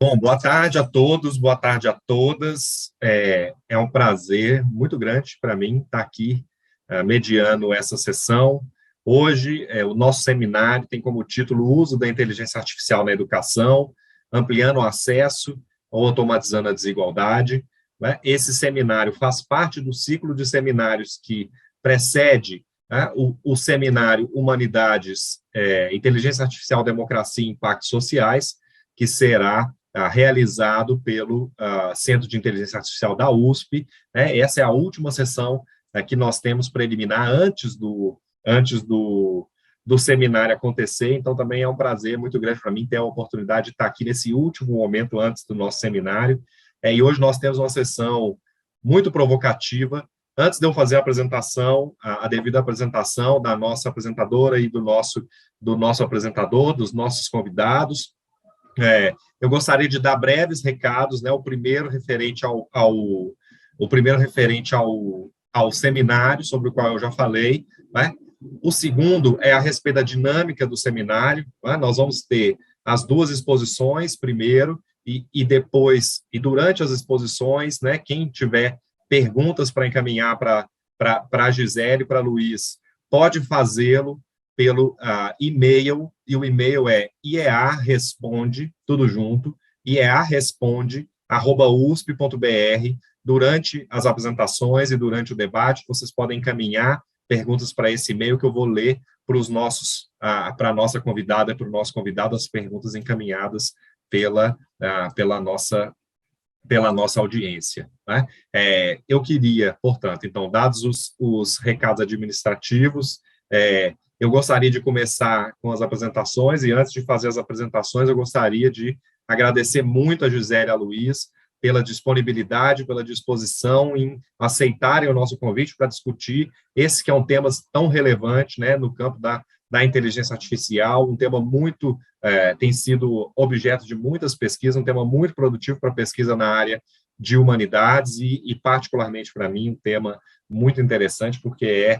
Bom, boa tarde a todos, boa tarde a todas. É um prazer muito grande para mim estar aqui mediando essa sessão. Hoje, o nosso seminário tem como título o uso da inteligência artificial na educação, ampliando o acesso ou automatizando a desigualdade. Né? Esse seminário faz parte do ciclo de seminários que precede, né, o seminário Humanidades, Inteligência Artificial, Democracia e Impactos Sociais, que será realizado pelo Centro de Inteligência Artificial da USP. Né? Essa é a última sessão que nós temos preliminar antes do seminário acontecer, então também é um prazer muito grande para mim ter a oportunidade de estar aqui nesse último momento antes do nosso seminário. E hoje nós temos uma sessão muito provocativa. Antes de eu fazer a apresentação, a devida apresentação da nossa apresentadora e do nosso apresentador, dos nossos convidados, eu gostaria de dar breves recados, né? O primeiro referente ao seminário, sobre o qual eu já falei, né? O segundo é a respeito da dinâmica do seminário, né? Nós vamos ter as duas exposições primeiro, e depois, e durante as exposições, né? Quem tiver perguntas para encaminhar para a Gisele, para Luiz, pode fazê-lo pelo e-mail, e o e-mail é iearesponde, tudo junto, iearesponde@usp.br. Durante as apresentações e durante o debate, vocês podem encaminhar perguntas para esse e-mail que eu vou ler para a nossa convidada, para o nosso convidado, as perguntas encaminhadas pela nossa audiência. Né? Eu queria, portanto, então, dados os recados administrativos, eu gostaria de começar com as apresentações, e antes de fazer as apresentações, eu gostaria de agradecer muito a Gisele e a Luiz pela disponibilidade, pela disposição em aceitarem o nosso convite para discutir esse que é um tema tão relevante, né, no campo da inteligência artificial, um tema muito, tem sido objeto de muitas pesquisas, um tema muito produtivo para pesquisa na área de humanidades e particularmente para mim, um tema muito interessante, porque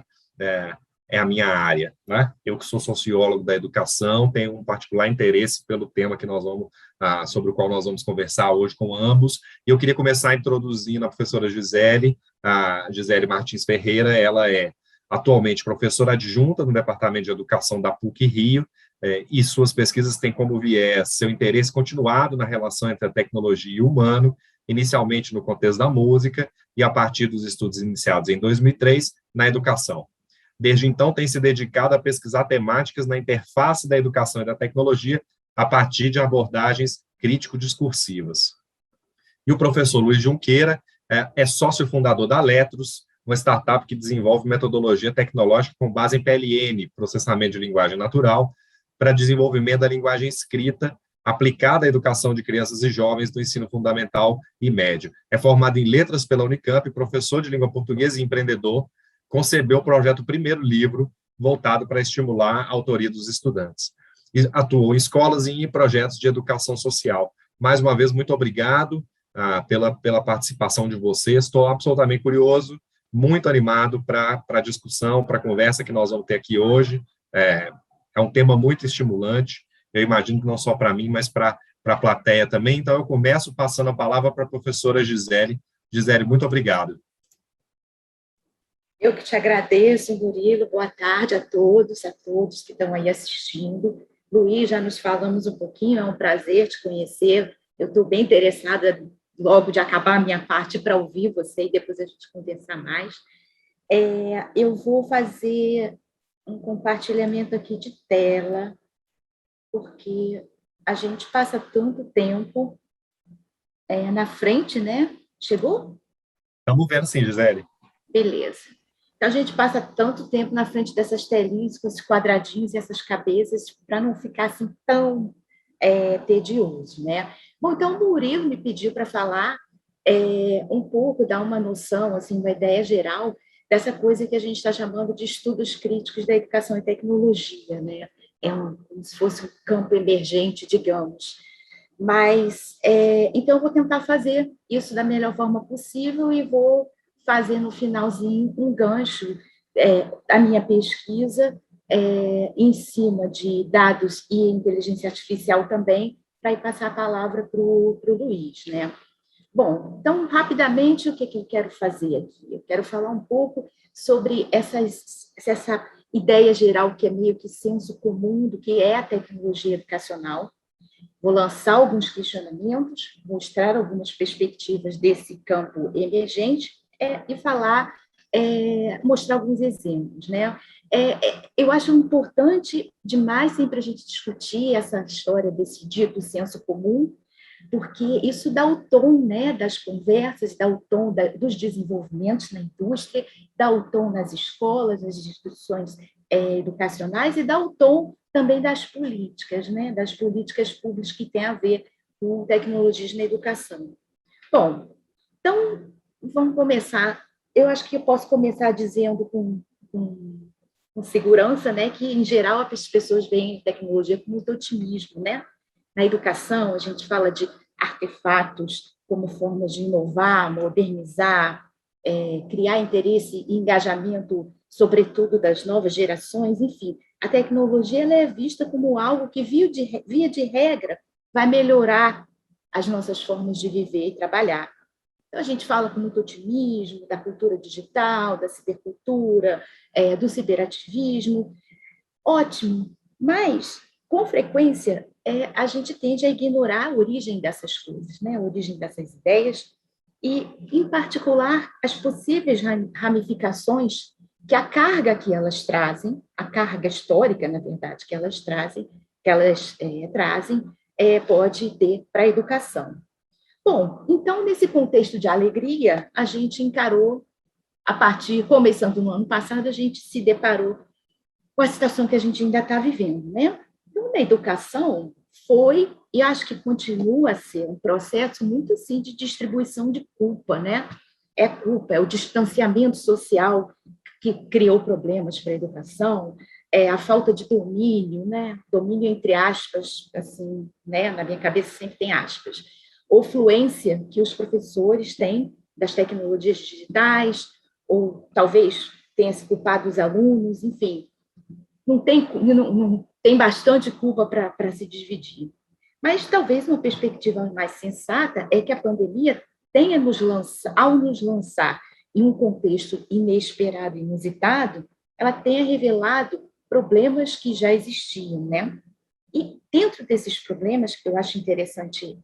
é a minha área, né? Eu que sou sociólogo da educação, tenho um particular interesse pelo tema sobre o qual nós vamos conversar hoje com ambos, e eu queria começar introduzindo a professora Gisele, a Gisele Martins Ferreira. Ela é atualmente professora adjunta no Departamento de Educação da PUC-Rio, e suas pesquisas têm como viés seu interesse continuado na relação entre a tecnologia e o humano, inicialmente no contexto da música, e a partir dos estudos iniciados em 2003, na educação. Desde então, tem se dedicado a pesquisar temáticas na interface da educação e da tecnologia a partir de abordagens crítico-discursivas. E o professor Luiz Junqueira é sócio fundador da Letros, uma startup que desenvolve metodologia tecnológica com base em PLN, processamento de linguagem natural, para desenvolvimento da linguagem escrita aplicada à educação de crianças e jovens do ensino fundamental e médio. É formado em letras pela Unicamp, professor de língua portuguesa e empreendedor, concebeu o projeto Primeiro Livro, voltado para estimular a autoria dos estudantes. E atuou em escolas e em projetos de educação social. Mais uma vez, muito obrigado pela participação de vocês. Estou absolutamente curioso, muito animado para a discussão, para a conversa que nós vamos ter aqui hoje. É um tema muito estimulante, eu imagino que não só para mim, mas para a plateia também. Então, eu começo passando a palavra para a professora Gisele. Gisele, muito obrigado. Eu que te agradeço, Murilo. Boa tarde a todos que estão aí assistindo. Luiz, já nos falamos um pouquinho, é um prazer te conhecer. Eu estou bem interessada logo de acabar a minha parte para ouvir você e depois a gente conversar mais. Eu vou fazer um compartilhamento aqui de tela, porque a gente passa tanto tempo na frente, né? Chegou? Estamos vendo sim, Gisele. Beleza. Então, a gente passa tanto tempo na frente dessas telinhas, com esses quadradinhos e essas cabeças, para não ficar assim tão tedioso, né? Bom, então, o Murilo me pediu para falar um pouco, dar uma noção, assim, uma ideia geral dessa coisa que a gente está chamando de estudos críticos da educação e tecnologia, né? Como se fosse um campo emergente, digamos. Mas, então, eu vou tentar fazer isso da melhor forma possível e vou fazer no finalzinho um gancho da minha pesquisa em cima de dados e inteligência artificial também, para ir passar a palavra para o Luiz, né? Bom, então, rapidamente, o que eu quero fazer aqui? Eu quero falar um pouco sobre essa ideia geral que é meio que senso comum do que é a tecnologia educacional. Vou lançar alguns questionamentos, mostrar algumas perspectivas desse campo emergente e falar, mostrar alguns exemplos, né? Eu acho importante demais sempre a gente discutir essa história desse dito senso comum, porque isso dá o tom, né, das conversas, dá o tom dos desenvolvimentos na indústria, dá o tom nas escolas, nas instituições educacionais e dá o tom também das políticas, né, das políticas públicas que têm a ver com tecnologias na educação. Bom, então, vamos começar. Eu acho que eu posso começar dizendo com segurança, né, que, em geral, as pessoas veem tecnologia com muito otimismo, né? Na educação, a gente fala de artefatos como formas de inovar, modernizar, criar interesse e engajamento, sobretudo das novas gerações, enfim. A tecnologia ela é vista como algo que, via de regra, vai melhorar as nossas formas de viver e trabalhar. Então, a gente fala com muito otimismo da cultura digital, da cibercultura, do ciberativismo. Ótimo, mas, com frequência, a gente tende a ignorar a origem dessas coisas, né? A origem dessas ideias e, em particular, as possíveis ramificações que a carga que elas trazem, a carga histórica, na verdade, que elas trazem, pode ter para a educação. Bom, então, nesse contexto de alegria, a gente encarou, começando no ano passado, a gente se deparou com a situação que a gente ainda está vivendo, né? Então, na educação, foi, e acho que continua a ser, um processo muito, assim, de distribuição de culpa, né? É o distanciamento social que criou problemas para a educação, a falta de domínio, né? Domínio entre aspas, assim, né? Na minha cabeça sempre tem aspas, ou fluência que os professores têm das tecnologias digitais, ou talvez tenha se culpado os alunos, enfim, não tem bastante culpa para se dividir. Mas talvez uma perspectiva mais sensata é que a pandemia tenha ao nos lançar em um contexto inesperado e inusitado, ela tenha revelado problemas que já existiam, né? E dentro desses problemas, que eu acho interessante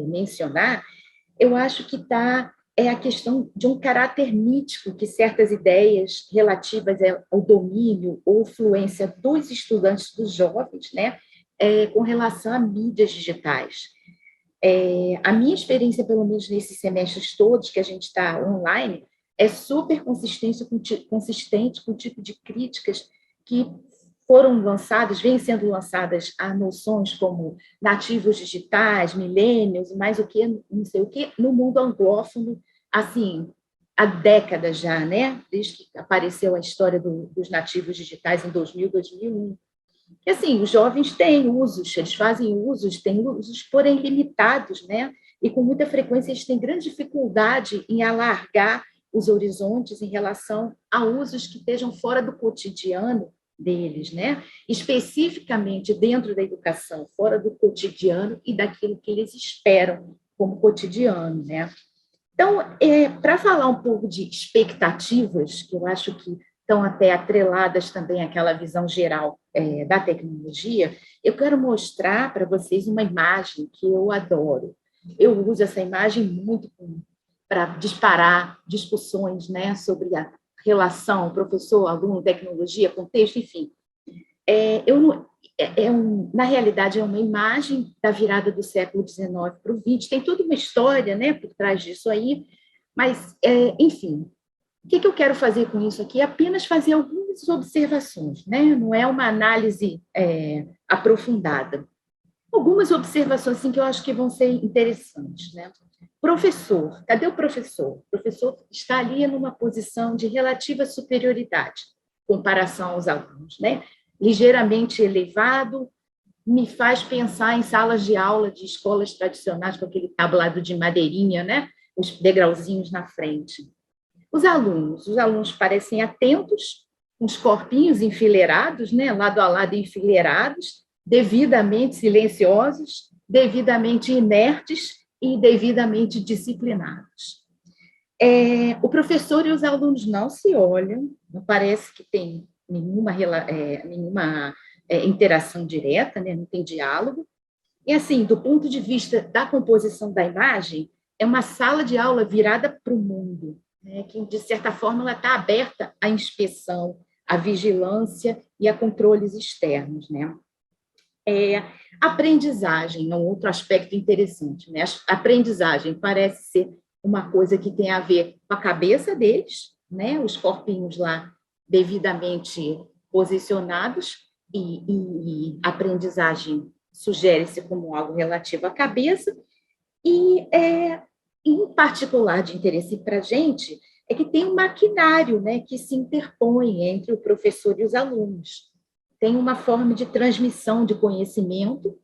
mencionar, eu acho que está a questão de um caráter mítico que certas ideias relativas ao domínio ou fluência dos estudantes, dos jovens, né, com relação a mídias digitais. A minha experiência, pelo menos nesses semestres todos que a gente está online, é super consistente com o tipo de críticas que foram lançadas, vêm sendo lançadas a noções como nativos digitais, millennials, mais o que, não sei o que, no mundo anglófono, assim, há décadas já, né? Desde que apareceu a história dos nativos digitais em 2000, 2001. E, assim, os jovens têm usos, eles têm usos, porém limitados, né? E com muita frequência eles têm grande dificuldade em alargar os horizontes em relação a usos que estejam fora do cotidiano deles, né? Especificamente dentro da educação, fora do cotidiano e daquilo que eles esperam como cotidiano, né? Então, para falar um pouco de expectativas, que eu acho que estão até atreladas também àquela visão geral da tecnologia, eu quero mostrar para vocês uma imagem que eu adoro. Eu uso essa imagem muito para disparar discussões, né, sobre a relação professor, aluno, tecnologia, contexto, enfim. Na realidade, é uma imagem da virada do século XIX para o XX, tem toda uma história, né, por trás disso aí, mas, enfim, o que eu quero fazer com isso aqui? Apenas fazer algumas observações, né? Não é uma análise aprofundada. Algumas observações assim, que eu acho que vão ser interessantes, né? Professor, cadê o professor? O professor está ali numa posição de relativa superioridade em comparação aos alunos, né? Ligeiramente elevado, me faz pensar em salas de aula de escolas tradicionais com aquele tablado de madeirinha, né? Os degrauzinhos na frente. Os alunos parecem atentos, com os corpinhos enfileirados, né? Lado a lado enfileirados, devidamente silenciosos, devidamente inertes e devidamente disciplinados. O professor e os alunos não se olham, não parece que tem nenhuma interação direta, né? Não tem diálogo. E, assim, do ponto de vista da composição da imagem, é uma sala de aula virada para o mundo, né? Que, de certa forma, ela está aberta à inspeção, à vigilância e a controles externos, né? Aprendizagem é um outro aspecto interessante, né? A aprendizagem parece ser uma coisa que tem a ver com a cabeça deles, né? Os corpinhos lá devidamente posicionados, e aprendizagem sugere-se como algo relativo à cabeça, e, em particular, de interesse para a gente, é que tem um maquinário, né, que se interpõe entre o professor e os alunos. Tem uma forma de transmissão de conhecimento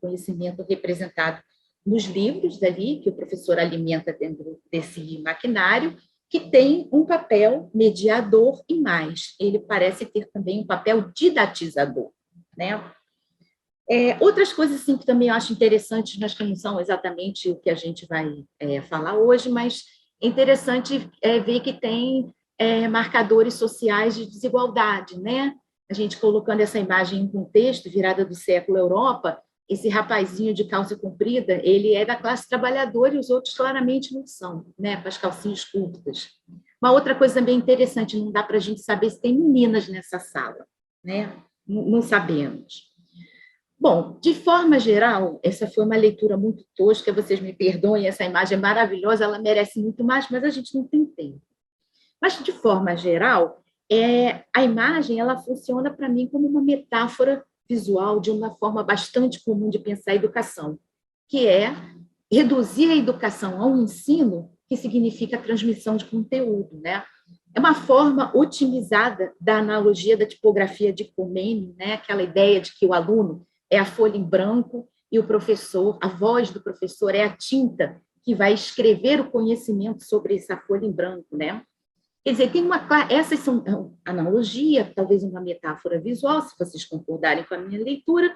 representado nos livros ali, que o professor alimenta dentro desse maquinário, que tem um papel mediador e mais. Ele parece ter também um papel didatizador, né? Outras coisas assim, que também eu acho interessantes, mas que não são exatamente o que a gente vai falar hoje, mas é interessante ver que tem marcadores sociais de desigualdade, né? A gente colocando essa imagem em contexto, virada do século Europa, esse rapazinho de calça comprida, ele é da classe trabalhadora e os outros claramente não são, né? Com as calcinhas curtas. Uma outra coisa também interessante, não dá para a gente saber se tem meninas nessa sala, né? Não sabemos. Bom, de forma geral, essa foi uma leitura muito tosca, vocês me perdoem, essa imagem é maravilhosa, ela merece muito mais, mas a gente não tem tempo. Mas, de forma geral, a imagem ela funciona para mim como uma metáfora visual de uma forma bastante comum de pensar a educação, que é reduzir a educação ao ensino, que significa a transmissão de conteúdo, né? É uma forma otimizada da analogia da tipografia de Khomeini, né? Aquela ideia de que o aluno é a folha em branco e o professor, a voz do professor é a tinta que vai escrever o conhecimento sobre essa folha em branco, né? Quer dizer, essas são analogia, talvez uma metáfora visual, se vocês concordarem com a minha leitura,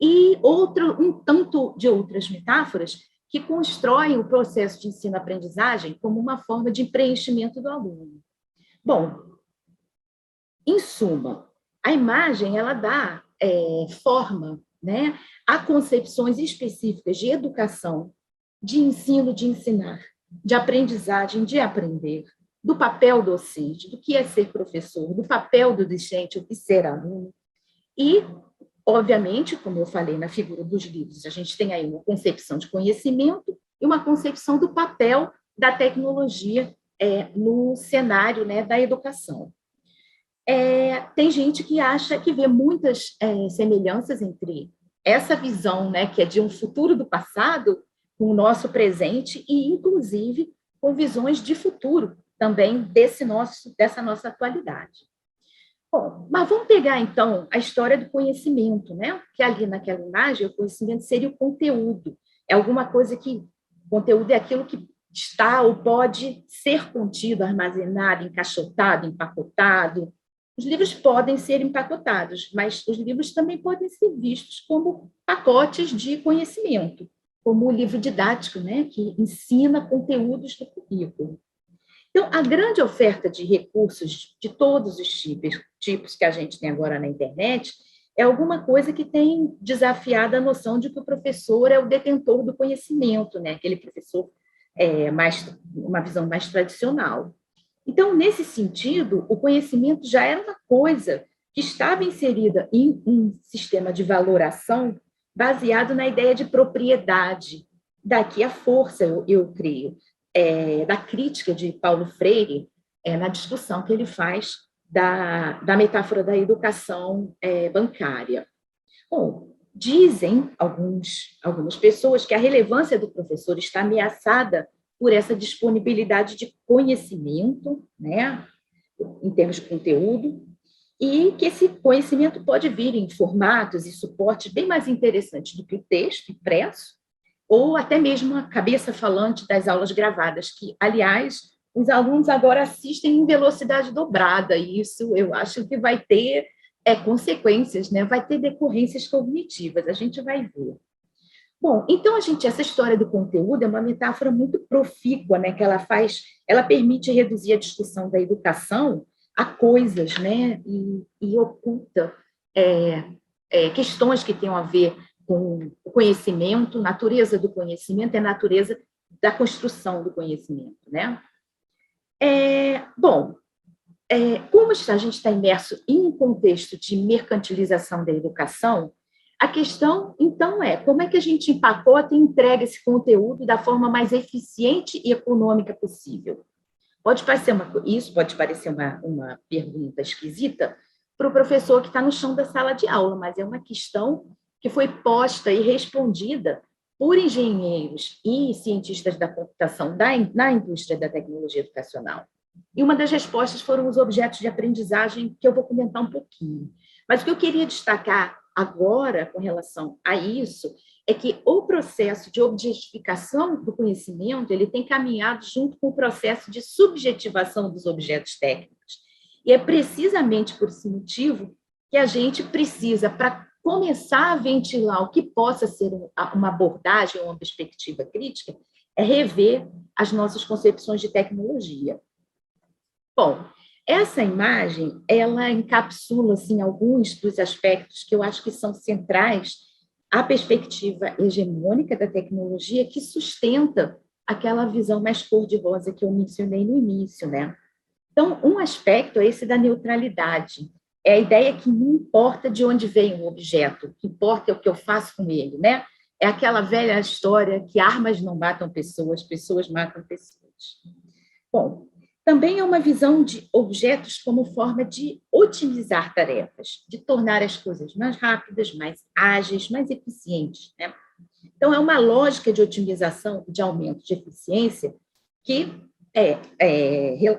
e um tanto de outras metáforas que constroem o processo de ensino-aprendizagem como uma forma de preenchimento do aluno. Bom, em suma, a imagem ela dá forma, né, a concepções específicas de educação, de ensino, de ensinar, de aprendizagem, de aprender, do papel docente, do que é ser professor, do papel do docente, o que ser aluno. E, obviamente, como eu falei na figura dos livros, a gente tem aí uma concepção de conhecimento e uma concepção do papel da tecnologia no cenário, né, da educação. Tem gente que acha que vê muitas semelhanças entre essa visão, né, que é de um futuro do passado, com o nosso presente e, inclusive, com visões de futuro também dessa nossa atualidade. Bom, mas vamos pegar, então, a história do conhecimento, né? Que ali naquela imagem, o conhecimento seria o conteúdo. É alguma coisa que... Conteúdo é aquilo que está ou pode ser contido, armazenado, encaixotado, empacotado. Os livros podem ser empacotados, mas os livros também podem ser vistos como pacotes de conhecimento, como o livro didático, né? Que ensina conteúdos do currículo. Então, a grande oferta de recursos de todos os tipos que a gente tem agora na internet é alguma coisa que tem desafiado a noção de que o professor é o detentor do conhecimento, né? Aquele professor uma visão mais tradicional. Então, nesse sentido, o conhecimento já era uma coisa que estava inserida em um sistema de valoração baseado na ideia de propriedade. Daqui a força, eu creio, da crítica de Paulo Freire, na discussão que ele faz da metáfora da educação bancária. Bom, dizem algumas pessoas que a relevância do professor está ameaçada por essa disponibilidade de conhecimento, né, em termos de conteúdo, e que esse conhecimento pode vir em formatos e suportes bem mais interessantes do que o texto impresso, ou até mesmo a cabeça falante das aulas gravadas, que, aliás, os alunos agora assistem em velocidade dobrada, e isso eu acho que vai ter consequências, né? Vai ter decorrências cognitivas, a gente vai ver. Bom, então essa história do conteúdo é uma metáfora muito profícua, né, que ela permite reduzir a discussão da educação a coisas, né, e oculta questões que tenham a ver com o conhecimento, natureza do conhecimento é natureza da construção do conhecimento, né? Bom, como a gente está imerso em um contexto de mercantilização da educação, a questão, então, como é que a gente empacota e entrega esse conteúdo da forma mais eficiente e econômica possível? Isso pode parecer uma pergunta esquisita para o professor que está no chão da sala de aula, mas é uma questão que foi posta e respondida por engenheiros e cientistas da computação na indústria da tecnologia educacional. E uma das respostas foram os objetos de aprendizagem, que eu vou comentar um pouquinho. Mas o que eu queria destacar agora, com relação a isso, é que o processo de objetificação do conhecimento ele tem caminhado junto com o processo de subjetivação dos objetos técnicos. E é precisamente por esse motivo que a gente precisa, para começar a ventilar o que possa ser uma abordagem, uma perspectiva crítica, é rever as nossas concepções de tecnologia. Bom, essa imagem, ela encapsula assim, alguns dos aspectos que eu acho que são centrais à perspectiva hegemônica da tecnologia que sustenta aquela visão mais cor-de-rosa que eu mencionei no início, né? Então, um aspecto é esse da neutralidade. É a ideia que não importa de onde vem o objeto, o que importa é o que eu faço com ele, né? É aquela velha história que armas não matam pessoas, pessoas matam pessoas. Bom, também é uma visão de objetos como forma de otimizar tarefas, de tornar as coisas mais rápidas, mais ágeis, mais eficientes, né? Então, é uma lógica de otimização, de aumento de eficiência, que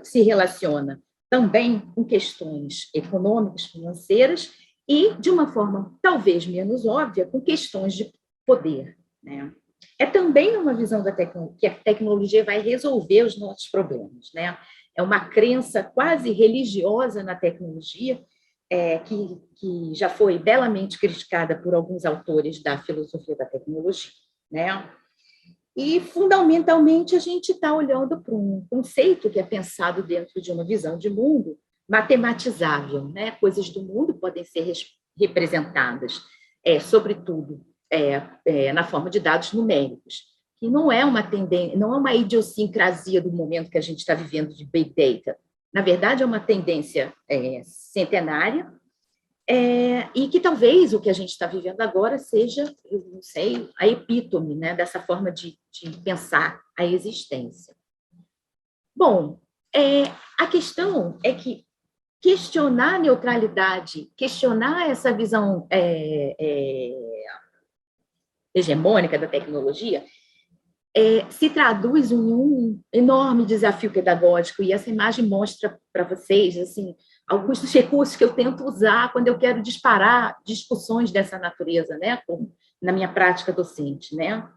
se relaciona também com questões econômicas, financeiras, e, de uma forma talvez menos óbvia, com questões de poder, né? É também uma visão da que a tecnologia vai resolver os nossos problemas, né? É uma crença quase religiosa na tecnologia, que já foi belamente criticada por alguns autores da filosofia da tecnologia, né? E, fundamentalmente, a gente está olhando para um conceito que é pensado dentro de uma visão de mundo matematizável, né? Coisas do mundo podem ser representadas, sobretudo, na forma de dados numéricos, que não é uma tendência, não é uma idiosincrasia do momento que a gente está vivendo de Big Data. Na verdade, é uma tendência centenária, e que talvez o que a gente está vivendo agora seja, eu não sei, a epítome, né, dessa forma de pensar a existência. Bom, a questão é que questionar a neutralidade, questionar essa visão hegemônica da tecnologia, se traduz em um enorme desafio pedagógico, e essa imagem mostra para vocês assim, alguns dos recursos que eu tento usar quando eu quero disparar discussões dessa natureza, né, na minha prática docente, né?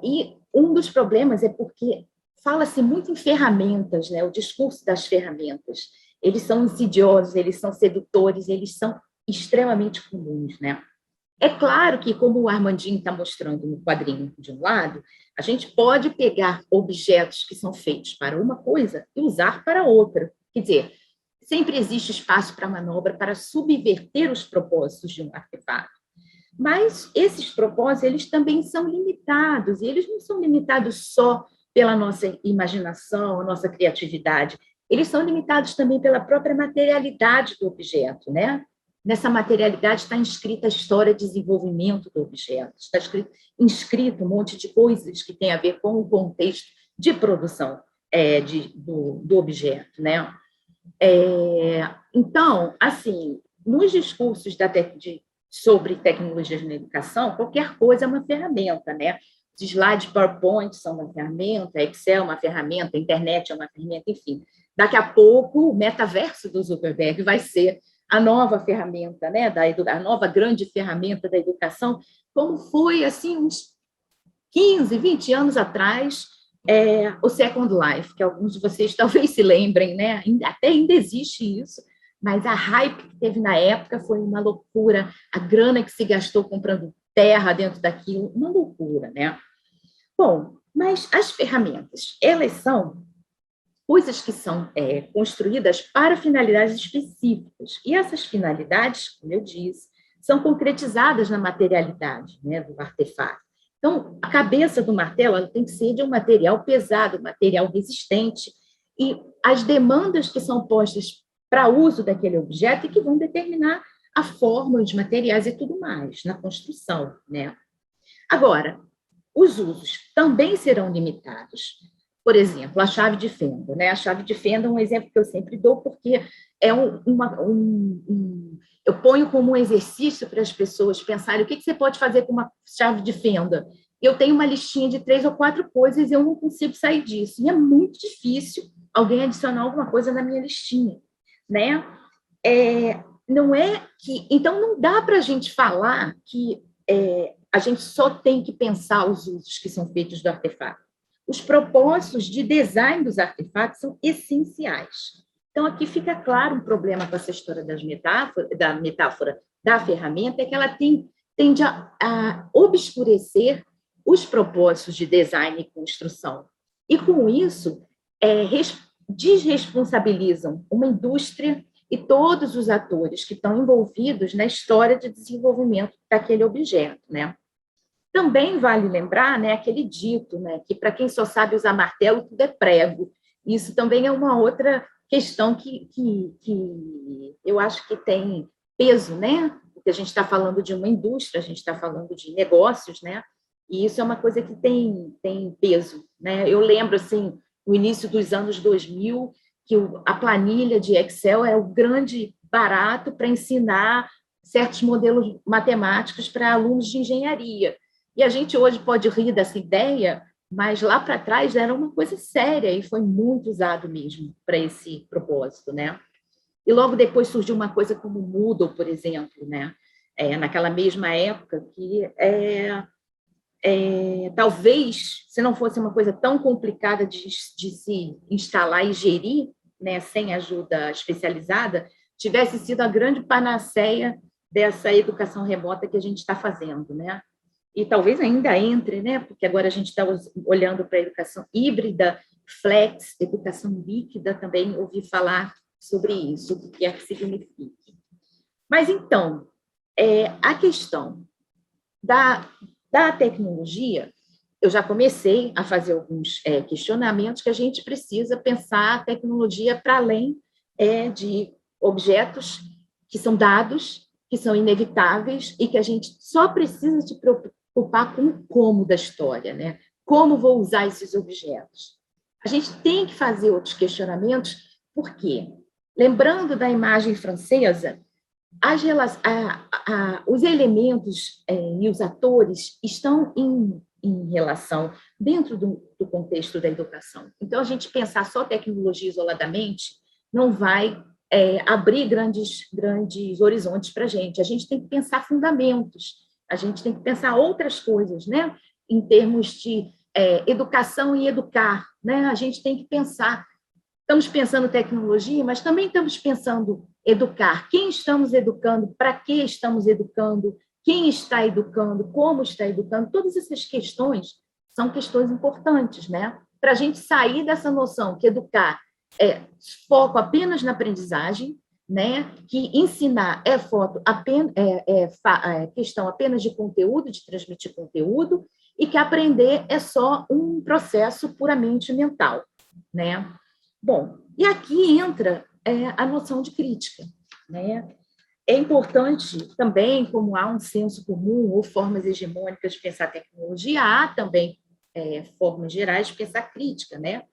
E um dos problemas é porque fala-se muito em ferramentas, né? O discurso das ferramentas, eles são insidiosos, eles são sedutores, eles são extremamente comuns, né? É claro que, como o Armandinho está mostrando no quadrinho de um lado, a gente pode pegar objetos que são feitos para uma coisa e usar para outra. Quer dizer, sempre existe espaço para manobra para subverter os propósitos de um artefato. Mas esses propósitos, eles também são limitados, e eles não são limitados só pela nossa imaginação, a nossa criatividade, eles são limitados também pela própria materialidade do objeto, né? Nessa materialidade está inscrita a história de desenvolvimento do objeto, está inscrito um monte de coisas que tem a ver com o contexto de produção do objeto, né? Então, assim, nos discursos sobre tecnologias na educação, qualquer coisa é uma ferramenta, né? Os slides PowerPoint são uma ferramenta, Excel é uma ferramenta, a internet é uma ferramenta, enfim. Daqui a pouco, o metaverso do Zuckerberg vai ser a nova ferramenta, né, a nova grande ferramenta da educação, como foi assim uns 15, 20 anos atrás, o Second Life, que alguns de vocês talvez se lembrem, né? Até ainda existe isso, mas a hype que teve na época foi uma loucura, a grana que se gastou comprando terra dentro daquilo, uma loucura, né? Bom, mas as ferramentas, elas são coisas que são construídas para finalidades específicas. E essas finalidades, como eu disse, são concretizadas na materialidade, né, do artefato. Então, a cabeça do martelo ela tem que ser de um material pesado, material resistente, e as demandas que são postas para uso daquele objeto e que vão determinar a forma, os materiais e tudo mais na construção, né? Agora, os usos também serão limitados. Por exemplo, a chave de fenda, né? A chave de fenda é um exemplo que eu sempre dou, porque é eu ponho como um exercício para as pessoas pensarem o que você pode fazer com uma chave de fenda. Eu tenho uma listinha de 3 ou 4 coisas e eu não consigo sair disso. E é muito difícil alguém adicionar alguma coisa na minha listinha, né? Não é que... Então, não dá para a gente falar que a gente só tem que pensar os usos que são feitos do artefato. Os propósitos de design dos artefatos são essenciais. Então, aqui fica claro um problema com essa história da metáfora da ferramenta, é que ela tende a obscurecer os propósitos de design e construção. E, com isso, desresponsabilizam uma indústria e todos os atores que estão envolvidos na história de desenvolvimento daquele objeto, né? Também vale lembrar, né, aquele dito, né, que para quem só sabe usar martelo, tudo é prego. Isso também é uma outra questão que eu acho que tem peso, né? Porque a gente está falando de uma indústria, a gente está falando de negócios, né? E isso é uma coisa que tem peso, né? Eu lembro, assim, no início dos anos 2000, que a planilha de Excel é o grande barato para ensinar certos modelos matemáticos para alunos de engenharia. E a gente hoje pode rir dessa ideia, mas lá para trás era uma coisa séria e foi muito usado mesmo para esse propósito, né? E logo depois surgiu uma coisa como o Moodle, por exemplo, né? Naquela mesma época, que talvez, se não fosse uma coisa tão complicada de se instalar e gerir, né, sem ajuda especializada, tivesse sido a grande panaceia dessa educação remota que a gente está fazendo, né? E talvez ainda entre, né? Porque agora a gente está olhando para a educação híbrida, flex, educação líquida, também ouvi falar sobre isso, o que é que significa. Mas, então, a questão da tecnologia, eu já comecei a fazer alguns questionamentos que a gente precisa pensar a tecnologia para além de objetos que são dados, que são inevitáveis e que a gente só precisa se preocupar com o como da história, né? Como vou usar esses objetos? A gente tem que fazer outros questionamentos, porque, lembrando da imagem francesa, os elementos e os atores estão em relação dentro do contexto da educação. Então, a gente pensar só tecnologia isoladamente não vai abrir grandes horizontes para a gente tem que pensar fundamentos, a gente tem que pensar outras coisas, né? Em termos de educação e educar, né? A gente tem que pensar, estamos pensando tecnologia, mas também estamos pensando educar. Quem estamos educando, para que estamos educando, quem está educando, como está educando, todas essas questões são questões importantes, né? Para a gente sair dessa noção que educar foco apenas na aprendizagem, né? Que ensinar questão apenas de conteúdo, de transmitir conteúdo, e que aprender é só um processo puramente mental, né? Bom, e aqui entra a noção de crítica, né? É importante também, como há um senso comum ou formas hegemônicas de pensar tecnologia, há também formas gerais de pensar crítica, né?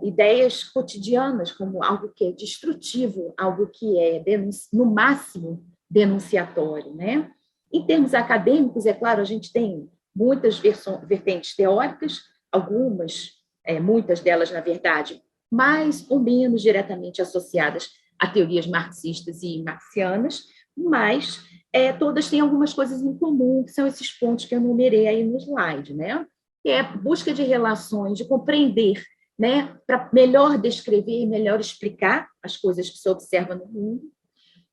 Ideias cotidianas, como algo que é destrutivo, algo que é, no máximo, denunciatório, né? Em termos acadêmicos, é claro, a gente tem muitas vertentes teóricas, muitas delas, na verdade, mais ou menos diretamente associadas a teorias marxistas e marxianas, mas todas têm algumas coisas em comum, que são esses pontos que eu numerei aí no slide, né? Que é busca de relações, de compreender, né? Para melhor descrever e melhor explicar as coisas que se observa no mundo,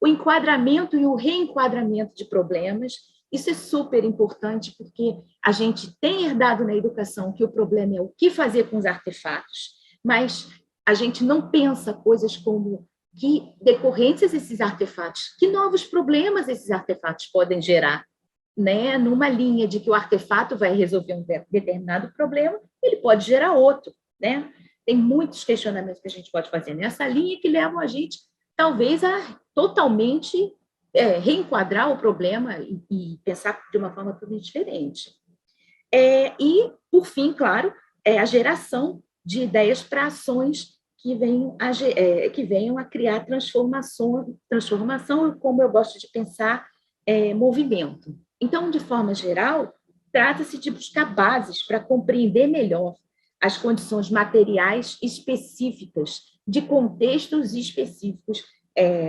o enquadramento e o reenquadramento de problemas Isso é super importante, porque a gente tem herdado na educação que o problema é o que fazer com os artefatos, mas a gente não pensa coisas como que decorrentes desses artefatos, que novos problemas esses artefatos podem gerar, né? Numa linha de que o artefato vai resolver um determinado problema, ele pode gerar outro, né? Tem muitos questionamentos que a gente pode fazer nessa linha que levam a gente, talvez, a totalmente reenquadrar o problema e pensar de uma forma totalmente diferente. E, por fim, claro, a geração de ideias para ações que venham a criar transformação, como eu gosto de pensar, movimento. Então, de forma geral, trata-se de buscar bases para compreender melhor as condições materiais específicas de contextos específicos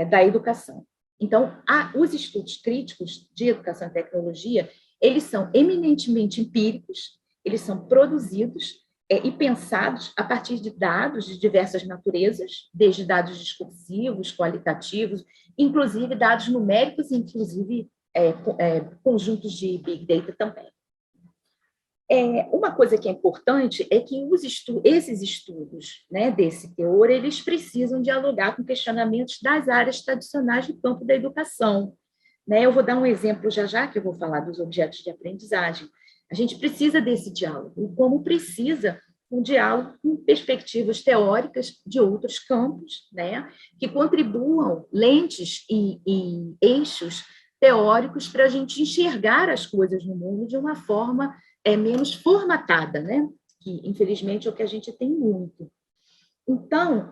da educação. Então, os estudos críticos de educação e tecnologia, eles são eminentemente empíricos, eles são produzidos e pensados a partir de dados de diversas naturezas, desde dados discursivos, qualitativos, inclusive dados numéricos, inclusive conjuntos de Big Data também. Uma coisa que é importante é que esses estudos, né, desse teor, eles precisam dialogar com questionamentos das áreas tradicionais do campo da educação. Né? Eu vou dar um exemplo já, que eu vou falar dos objetos de aprendizagem. A gente precisa desse diálogo, como precisa um diálogo com perspectivas teóricas de outros campos, né, que contribuam lentes e eixos teóricos para a gente enxergar as coisas no mundo de uma forma menos formatada, né? Que, infelizmente, é o que a gente tem muito. Então,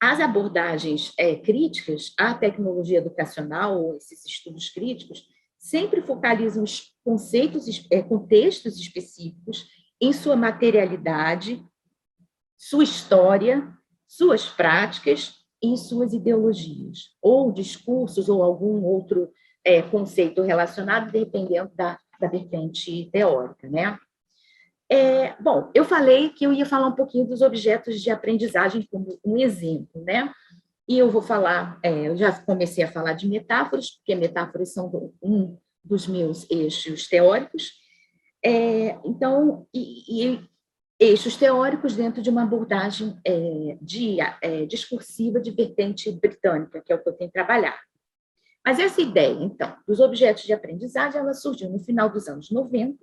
as abordagens críticas à tecnologia educacional, ou esses estudos críticos, sempre focalizam os contextos específicos em sua materialidade, sua história, suas práticas e suas ideologias, ou discursos, ou algum outro conceito relacionado, dependendo da vertente teórica, né? Bom, eu falei que eu ia falar um pouquinho dos objetos de aprendizagem como um exemplo, né? E eu vou falar, eu já comecei a falar de metáforas, porque metáforas são um dos meus eixos teóricos. Então, eixos teóricos dentro de uma abordagem discursiva de vertente britânica, que é o que eu tenho trabalhado. Mas essa ideia, então, dos objetos de aprendizagem, ela surgiu no final dos anos 90,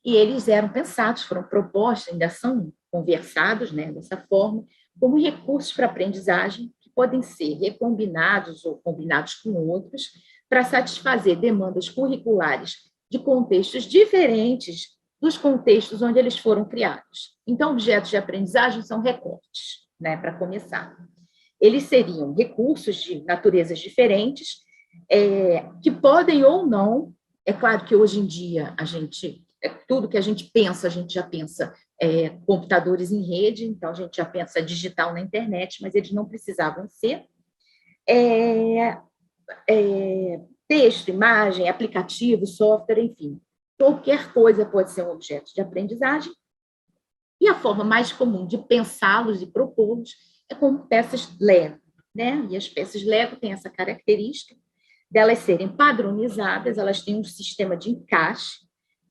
e eles eram pensados, foram propostos, ainda são conversados, né, dessa forma, como recursos para aprendizagem que podem ser recombinados ou combinados com outros para satisfazer demandas curriculares de contextos diferentes dos contextos onde eles foram criados. Então, objetos de aprendizagem são recortes, né, para começar. Eles seriam recursos de naturezas diferentes, que podem ou não, é claro que hoje em dia tudo que a gente pensa, a gente já pensa computadores em rede, então a gente já pensa digital na internet, mas eles não precisavam ser. Texto, imagem, aplicativo, software, enfim. Qualquer coisa pode ser um objeto de aprendizagem. E a forma mais comum de pensá-los e propô-los é como peças Lego, né? E as peças Lego têm essa característica delas serem padronizadas, elas têm um sistema de encaixe.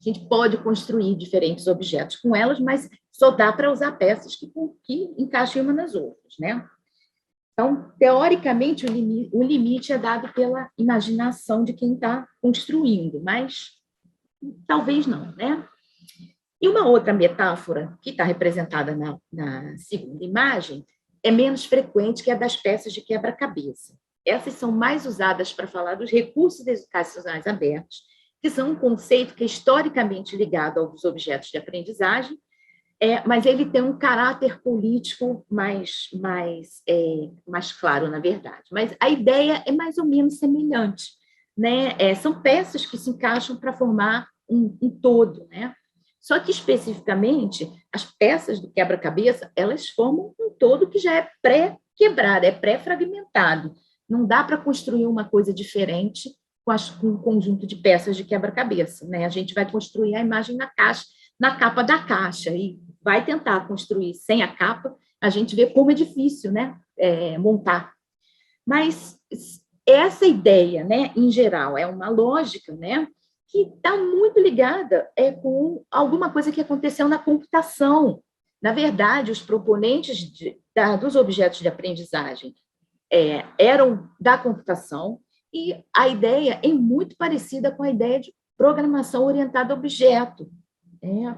A gente pode construir diferentes objetos com elas, mas só dá para usar peças que encaixem uma nas outras, né? Então, teoricamente, o limite é dado pela imaginação de quem está construindo, mas talvez não, né? E uma outra metáfora, que está representada na segunda imagem, é menos frequente, que é a das peças de quebra-cabeça. Essas são mais usadas para falar dos recursos educacionais abertos, que são um conceito que é historicamente ligado aos objetos de aprendizagem, mas ele tem um caráter político mais claro, na verdade. Mas a ideia é mais ou menos semelhante, né? São peças que se encaixam para formar um todo, né? Só que, especificamente, as peças do quebra-cabeça, elas formam um todo que já é pré-quebrado, é pré-fragmentado. Não dá para construir uma coisa diferente com um conjunto de peças de quebra-cabeça, né? A gente vai construir a imagem na capa da caixa, e vai tentar construir sem a capa, a gente vê como é difícil, né? Montar. Mas essa ideia, né, em geral, é uma lógica, né, que está muito ligada com alguma coisa que aconteceu na computação. Na verdade, os proponentes dos objetos de aprendizagem eram da computação, e a ideia é muito parecida com a ideia de programação orientada a objeto,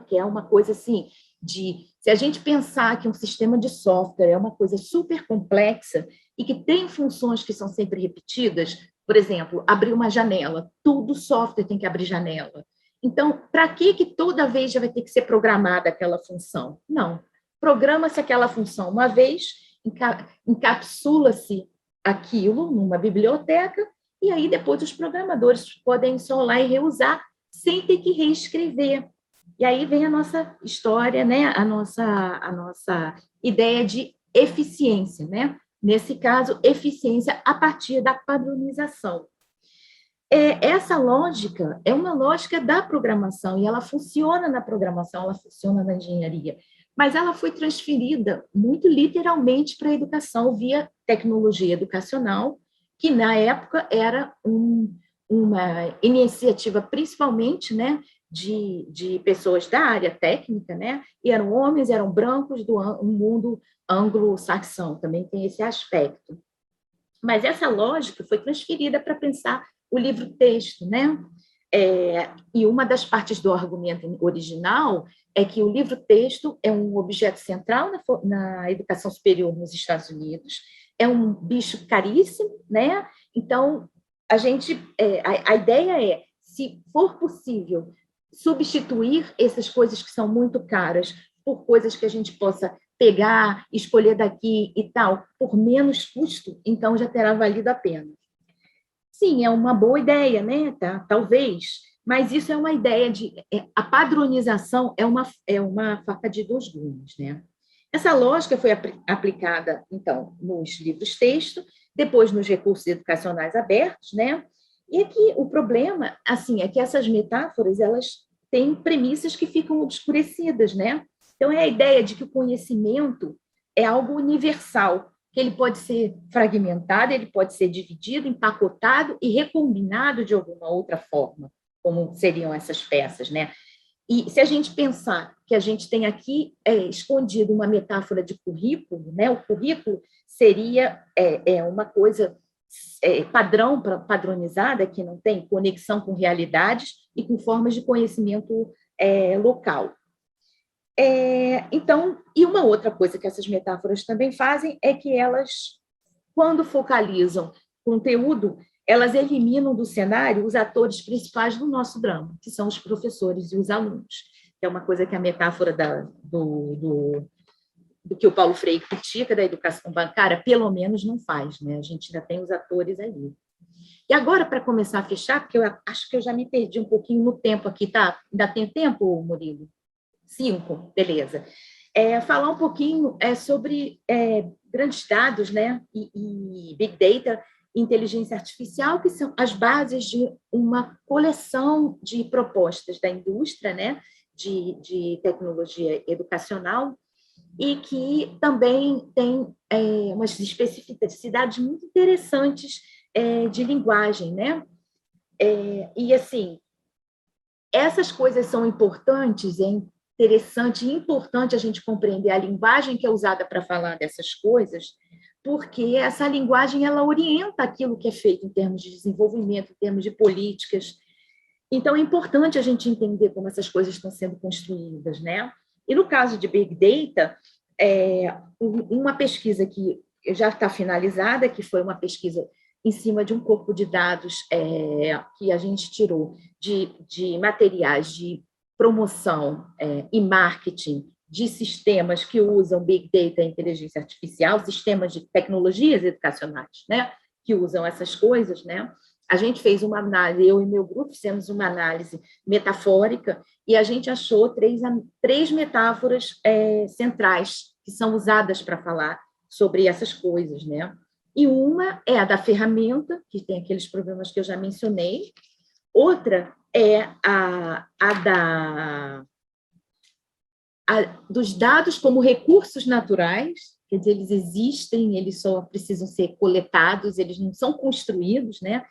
que é uma coisa assim, se a gente pensar que um sistema de software é uma coisa super complexa e que tem funções que são sempre repetidas, por exemplo, abrir uma janela, todo software tem que abrir janela. Então, para que toda vez já vai ter que ser programada aquela função? Não. Programa-se aquela função uma vez, encapsula-se aquilo numa biblioteca, e aí depois os programadores podem só lá e reusar sem ter que reescrever. E aí vem a nossa história, né? a nossa ideia de eficiência, né? Nesse caso, eficiência a partir da padronização. Essa lógica é uma lógica da programação, e ela funciona na programação, ela funciona na engenharia, mas ela foi transferida muito literalmente para a educação via tecnologia educacional, que na época era uma iniciativa principalmente, né, de pessoas da área técnica, né, e eram homens, eram brancos do mundo anglo-saxão, também tem esse aspecto. Mas essa lógica foi transferida para pensar o livro-texto, né? E uma das partes do argumento original é que o livro-texto é um objeto central na educação superior nos Estados Unidos, é um bicho caríssimo, né? Então, a ideia é, se for possível, substituir essas coisas que são muito caras por coisas que a gente possa pegar, escolher daqui e tal, por menos custo, então já terá valido a pena. Sim, é uma boa ideia, né? Talvez, mas isso é uma ideia a padronização é uma faca de dois gumes, né? Essa lógica foi aplicada, então, nos livros-texto, depois nos recursos educacionais abertos, né? E aqui o problema, assim, é que essas metáforas, elas têm premissas que ficam obscurecidas, né? Então, é a ideia de que o conhecimento é algo universal, que ele pode ser fragmentado, ele pode ser dividido, empacotado e recombinado de alguma outra forma, como seriam essas peças, né? E se a gente pensar que a gente tem aqui escondido uma metáfora de currículo, né? O currículo seria uma coisa padronizada, que não tem conexão com realidades e com formas de conhecimento local. Então, e uma outra coisa que essas metáforas também fazem é que elas, quando focalizam conteúdo, elas eliminam do cenário os atores principais do nosso drama, que são os professores e os alunos. É uma coisa que a metáfora do que o Paulo Freire critica da educação bancária, pelo menos não faz, né? A gente ainda tem os atores ali. E agora, para começar a fechar, porque eu acho que eu já me perdi um pouquinho no tempo aqui, tá? Ainda tem tempo, Murilo? 5, beleza. Falar um pouquinho sobre grandes dados, né, e Big Data, inteligência artificial, que são as bases de uma coleção de propostas da indústria, né, de tecnologia educacional, e que também tem umas especificidades muito interessantes de linguagem, né? E, assim, essas coisas são importantes, interessante e importante a gente compreender a linguagem que é usada para falar dessas coisas, porque essa linguagem ela orienta aquilo que é feito em termos de desenvolvimento, em termos de políticas. Então, é importante a gente entender como essas coisas estão sendo construídas, né? E no caso de Big Data, uma pesquisa que já está finalizada, que foi uma pesquisa em cima de um corpo de dados que a gente tirou de materiais de promoção e marketing de sistemas que usam Big Data e inteligência artificial, sistemas de tecnologias educacionais, né, que usam essas coisas, né? A gente fez uma análise, eu e meu grupo fizemos uma análise metafórica e a gente achou três metáforas centrais que são usadas para falar sobre essas coisas, né? E uma é a da ferramenta, que tem aqueles problemas que eu já mencionei. Outra é dos dados como recursos naturais, quer dizer, eles existem, eles só precisam ser coletados, eles não são construídos, né?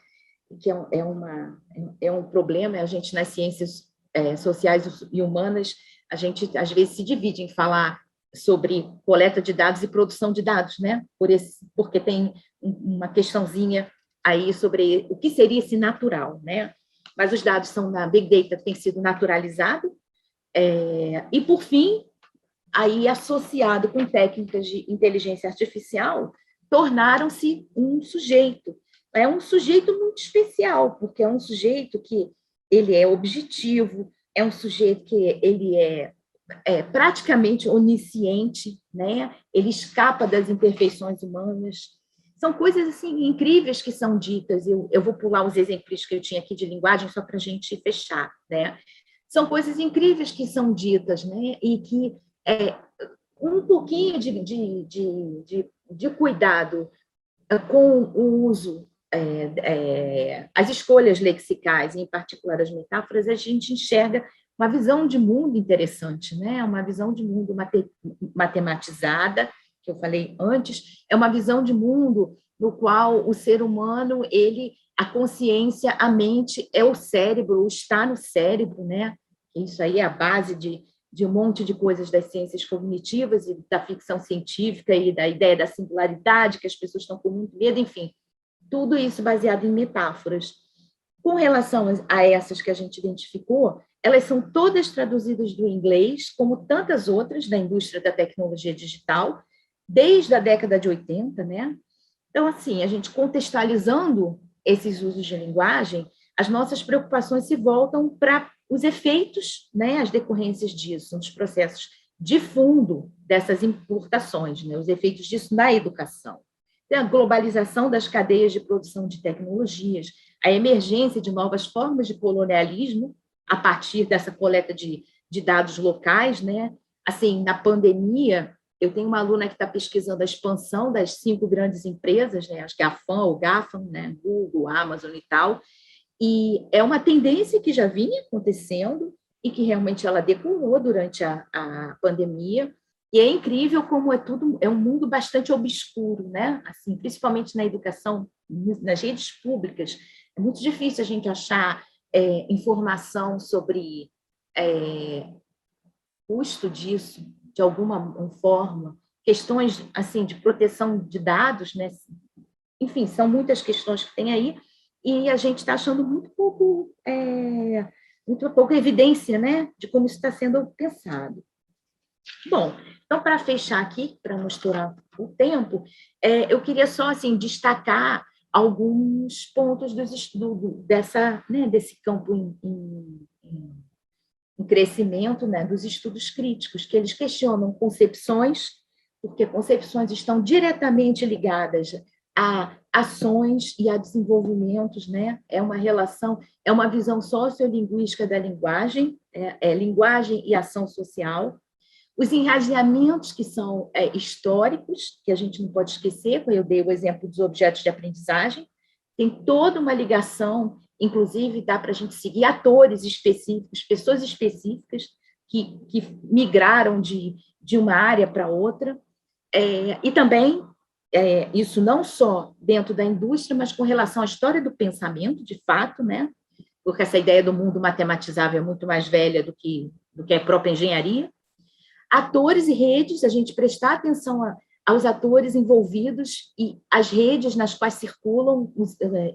Que é um problema. A gente, nas ciências sociais e humanas, a gente, às vezes, se divide em falar sobre coleta de dados e produção de dados, né? Porque tem uma questãozinha aí sobre o que seria esse natural, né? Mas os dados são na Big Data, tem sido naturalizado, e, por fim, aí associado com técnicas de inteligência artificial, tornaram-se um sujeito. É um sujeito muito especial, porque é um sujeito que ele é objetivo, é um sujeito que ele é praticamente onisciente, né? Ele escapa das imperfeições humanas. São coisas assim incríveis que são ditas. Eu vou pular os exemplos que eu tinha aqui de linguagem só para a gente fechar, né? São coisas incríveis que são ditas, né? E que um pouquinho de cuidado com o uso, as escolhas lexicais, em particular as metáforas, a gente enxerga uma visão de mundo interessante, né? Uma visão de mundo matematizada, que eu falei antes, é uma visão de mundo no qual o ser humano, a consciência, a mente é o cérebro, está no cérebro, né? Isso aí é a base de um monte de coisas das ciências cognitivas e da ficção científica e da ideia da singularidade, que as pessoas estão com muito medo, enfim, tudo isso baseado em metáforas. Com relação a essas que a gente identificou, elas são todas traduzidas do inglês, como tantas outras da indústria da tecnologia digital, desde a década de 80, né? Então, assim, a gente contextualizando esses usos de linguagem, as nossas preocupações se voltam para os efeitos, né, as decorrências disso, nos processos de fundo dessas importações, né, os efeitos disso na educação. Tem a globalização das cadeias de produção de tecnologias, a emergência de novas formas de colonialismo a partir dessa coleta de dados locais, né? Assim, na pandemia, eu tenho uma aluna que está pesquisando a expansão das 5 grandes empresas, né? As GAFAM ou GAFAM, né? Google, Amazon e tal, e é uma tendência que já vinha acontecendo e que realmente ela decolou durante a pandemia. E é incrível como é um mundo bastante obscuro, né? Assim, principalmente na educação, nas redes públicas, é muito difícil a gente achar informação sobre custo disso, de alguma forma, questões assim de proteção de dados, né? Enfim, são muitas questões que tem aí, e a gente está achando muito pouco evidência, né, de como isso está sendo pensado. Bom, então, para fechar aqui, para não estourar o tempo, eu queria só assim, destacar alguns pontos desse campo em crescimento, né, dos estudos críticos, que eles questionam concepções, porque concepções estão diretamente ligadas a ações e a desenvolvimentos, né? É uma relação, é uma visão sociolinguística da linguagem, linguagem e ação social. Os enraizamentos que são históricos, que a gente não pode esquecer, eu dei o exemplo dos objetos de aprendizagem, tem toda uma ligação, inclusive dá para a gente seguir atores específicos, pessoas específicas que migraram de uma área para outra, e também isso não só dentro da indústria, mas com relação à história do pensamento, de fato, né? Porque essa ideia do mundo matematizável é muito mais velha do que a própria engenharia. Atores e redes, a gente prestar atenção aos atores envolvidos e as redes nas quais circulam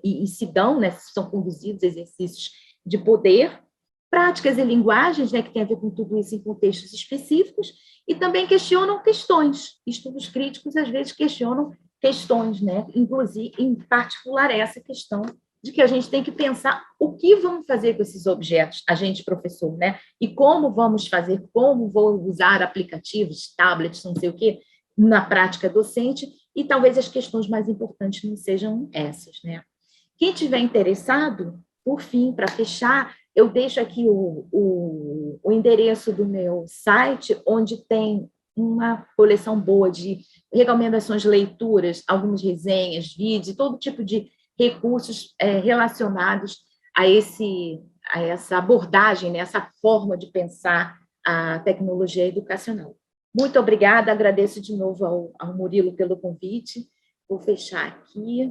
e se dão, né, são conduzidos exercícios de poder, práticas e linguagens, né, que tem a ver com tudo isso em contextos específicos, e também questionam questões. Estudos críticos, às vezes, questionam questões, né, inclusive, em particular, essa questão de que a gente tem que pensar o que vamos fazer com esses objetos, a gente, professor, né? E como vamos fazer, como vou usar aplicativos, tablets, não sei o quê, na prática docente, e talvez as questões mais importantes não sejam essas, né? Quem tiver interessado, por fim, para fechar, eu deixo aqui o endereço do meu site, onde tem uma coleção boa de recomendações de leituras, algumas resenhas, vídeos, todo tipo de recursos relacionados a essa abordagem, né, essa forma de pensar a tecnologia educacional. Muito obrigada, agradeço de novo ao Murilo pelo convite. Vou fechar aqui.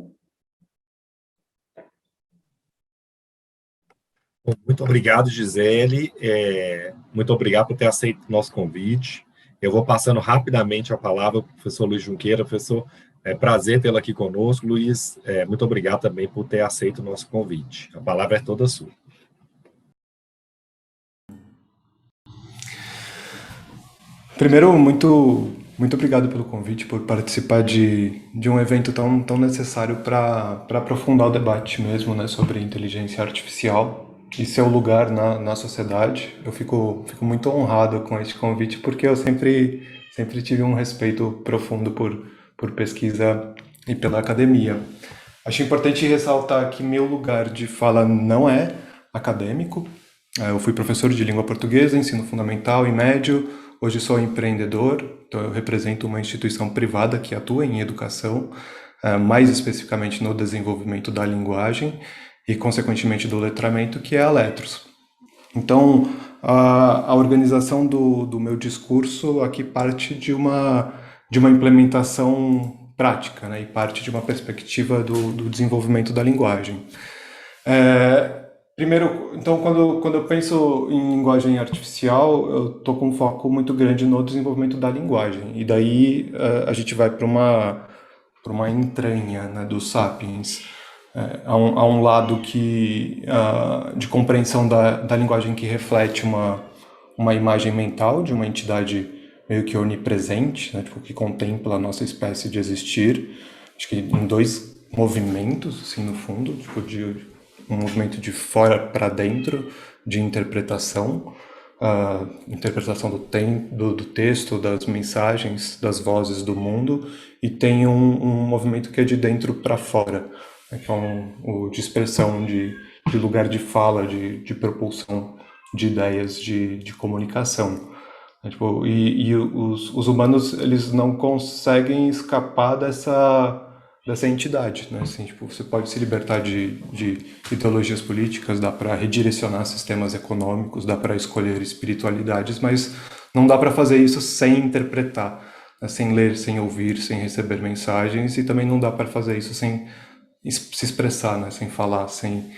Muito obrigado, Gisele. Muito obrigado por ter aceito o nosso convite. Eu vou passando rapidamente a palavra para o professor Luiz Junqueira. Professor, é prazer tê-lo aqui conosco. Luiz, muito obrigado também por ter aceito o nosso convite. A palavra é toda sua. Primeiro, muito obrigado pelo convite, por participar de um evento tão necessário para aprofundar o debate mesmo, né, sobre inteligência artificial e seu lugar na sociedade. Eu fico muito honrado com este convite, porque eu sempre tive um respeito profundo por pesquisa e pela academia. Acho importante ressaltar que meu lugar de fala não é acadêmico. Eu fui professor de língua portuguesa, ensino fundamental e médio. Hoje sou empreendedor, então eu represento uma instituição privada que atua em educação, mais especificamente no desenvolvimento da linguagem e, consequentemente, do letramento, que é a Letros. Então, a organização do meu discurso aqui parte de uma implementação prática, né, e parte de uma perspectiva do desenvolvimento da linguagem. Primeiro, então, quando eu penso em linguagem artificial, eu estou com um foco muito grande no desenvolvimento da linguagem. E daí a gente vai para uma entranha, né, dos sapiens. Há um lado de compreensão da linguagem que reflete uma imagem mental de uma entidade meio que onipresente, né, tipo, que contempla a nossa espécie de existir. Acho que em dois movimentos, assim, no fundo, tipo, um movimento de fora para dentro, de interpretação, interpretação do texto, das mensagens, das vozes do mundo, e tem um movimento que é de dentro para fora, né, que é de expressão, de lugar de fala, de propulsão de ideias, de comunicação. Tipo, e os humanos, eles não conseguem escapar dessa entidade, né? Assim, tipo, você pode se libertar de ideologias políticas, dá para redirecionar sistemas econômicos, dá para escolher espiritualidades, mas não dá para fazer isso sem interpretar, né? Sem ler, sem ouvir, sem receber mensagens, e também não dá para fazer isso sem se expressar, né? Sem falar, sem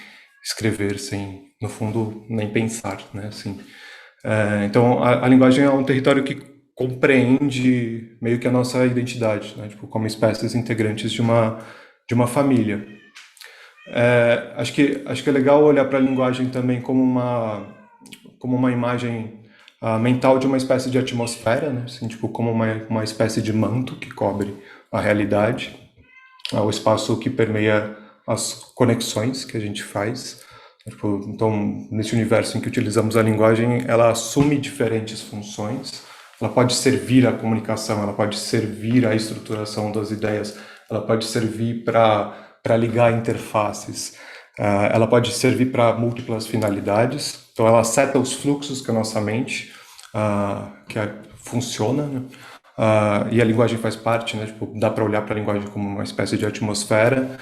escrever, sem, no fundo, nem pensar, né? Assim, então, a linguagem é um território que compreende meio que a nossa identidade, né? Tipo, como espécies integrantes de uma família. Acho que é legal olhar para a linguagem também como uma imagem mental de uma espécie de atmosfera, né? Assim, tipo, como uma espécie de manto que cobre a realidade, o espaço que permeia as conexões que a gente faz. Então, nesse universo em que utilizamos a linguagem, ela assume diferentes funções. Ela pode servir à comunicação, ela pode servir à estruturação das ideias, ela pode servir para ligar interfaces, ela pode servir para múltiplas finalidades. Então, ela seta os fluxos que a nossa mente funciona, né? E a linguagem faz parte, né? Tipo, dá para olhar para a linguagem como uma espécie de atmosfera.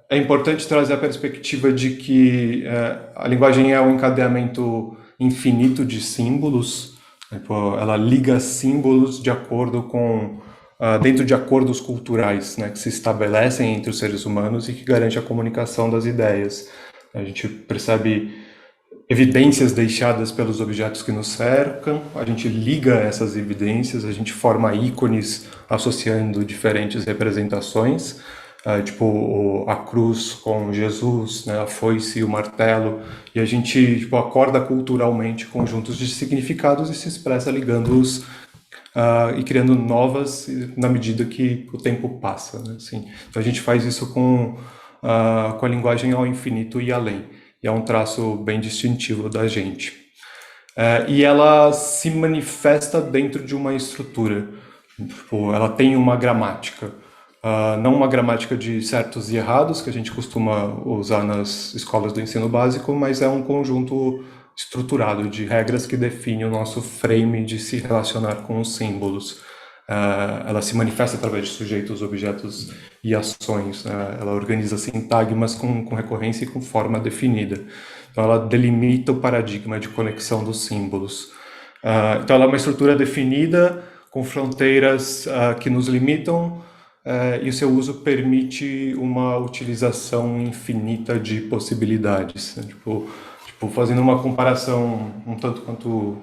É importante trazer a perspectiva de que a linguagem é um encadeamento infinito de símbolos. Ela liga símbolos de acordo com dentro de acordos culturais, né, que se estabelecem entre os seres humanos e que garante a comunicação das ideias. A gente percebe evidências deixadas pelos objetos que nos cercam, a gente liga essas evidências, a gente forma ícones associando diferentes representações, tipo a cruz com Jesus, né, a foice e o martelo, e a gente, tipo, acorda culturalmente conjuntos de significados e se expressa ligando-os e criando novas na medida que o tempo passa, né, assim. Então a gente faz isso com a linguagem ao infinito e além, e é um traço bem distintivo da gente. E ela se manifesta dentro de uma estrutura, tipo, ela tem uma gramática. Não uma gramática de certos e errados, que a gente costuma usar nas escolas do ensino básico, mas é um conjunto estruturado de regras que define o nosso frame de se relacionar com os símbolos. Ela se manifesta através de sujeitos, objetos e ações. Ela organiza sintagmas com recorrência e com forma definida. Então, ela delimita o paradigma de conexão dos símbolos. Então, ela é uma estrutura definida, com fronteiras que nos limitam, e o seu uso permite uma utilização infinita de possibilidades, né? Tipo, fazendo uma comparação um tanto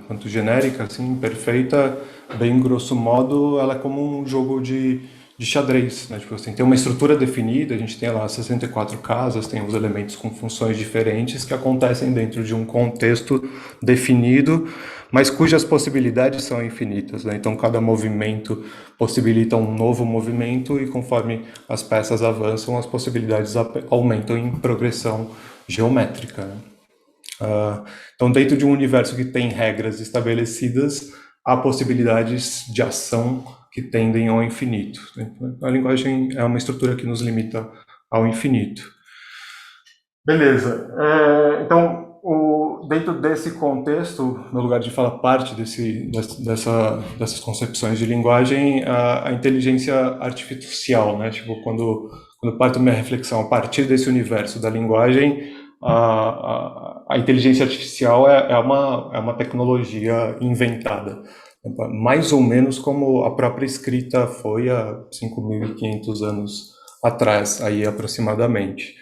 quanto genérica, assim, perfeita, bem grosso modo, ela é como um jogo de xadrez, né? Tipo assim, tem uma estrutura definida, a gente tem lá 64 casas, tem os elementos com funções diferentes que acontecem dentro de um contexto definido, mas cujas possibilidades são infinitas, né? Então, cada movimento possibilita um novo movimento e conforme as peças avançam, as possibilidades aumentam em progressão geométrica, né? Então, dentro de um universo que tem regras estabelecidas, há possibilidades de ação que tendem ao infinito. A linguagem é uma estrutura que nos limita ao infinito. Beleza. Então, dentro desse contexto, no lugar de falar parte dessas concepções de linguagem, a inteligência artificial, né? Tipo, quando parto minha reflexão a partir desse universo da linguagem, a inteligência artificial é uma tecnologia inventada, mais ou menos como a própria escrita foi há 5.500 anos atrás, aí aproximadamente.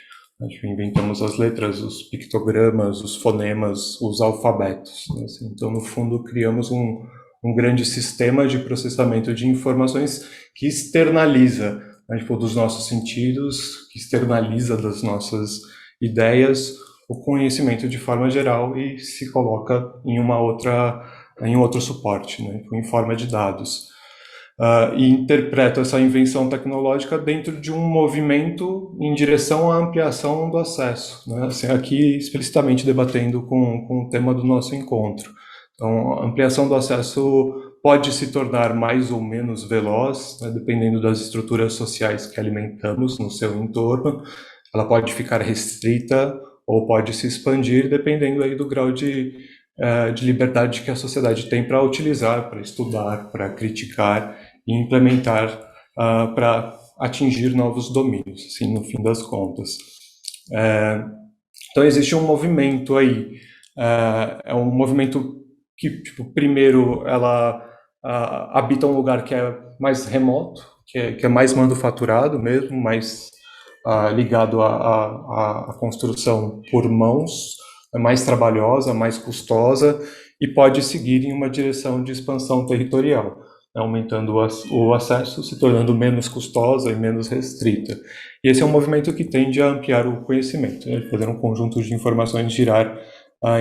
Inventamos as letras, os pictogramas, os fonemas, os alfabetos, né? Então, no fundo, criamos um grande sistema de processamento de informações que externaliza, né, tipo, dos nossos sentidos, que externaliza das nossas ideias o conhecimento de forma geral e se coloca em outro suporte, né, em forma de dados. E interpreta essa invenção tecnológica dentro de um movimento em direção à ampliação do acesso, né? Assim, aqui explicitamente debatendo com o tema do nosso encontro. Então, a ampliação do acesso pode se tornar mais ou menos veloz, né, dependendo das estruturas sociais que alimentamos no seu entorno. Ela pode ficar restrita ou pode se expandir, dependendo aí do grau de liberdade que a sociedade tem para utilizar, para estudar, para criticar e implementar para atingir novos domínios, assim, no fim das contas. Então, existe um movimento aí, é um movimento que, tipo, primeiro, ela habita um lugar que é mais remoto, que é mais manufaturado mesmo, mais ligado à construção por mãos, é mais trabalhosa, mais custosa e pode seguir em uma direção de expansão territorial, aumentando o acesso, se tornando menos custosa e menos restrita. E esse é um movimento que tende a ampliar o conhecimento, né, fazer um conjunto de informações girar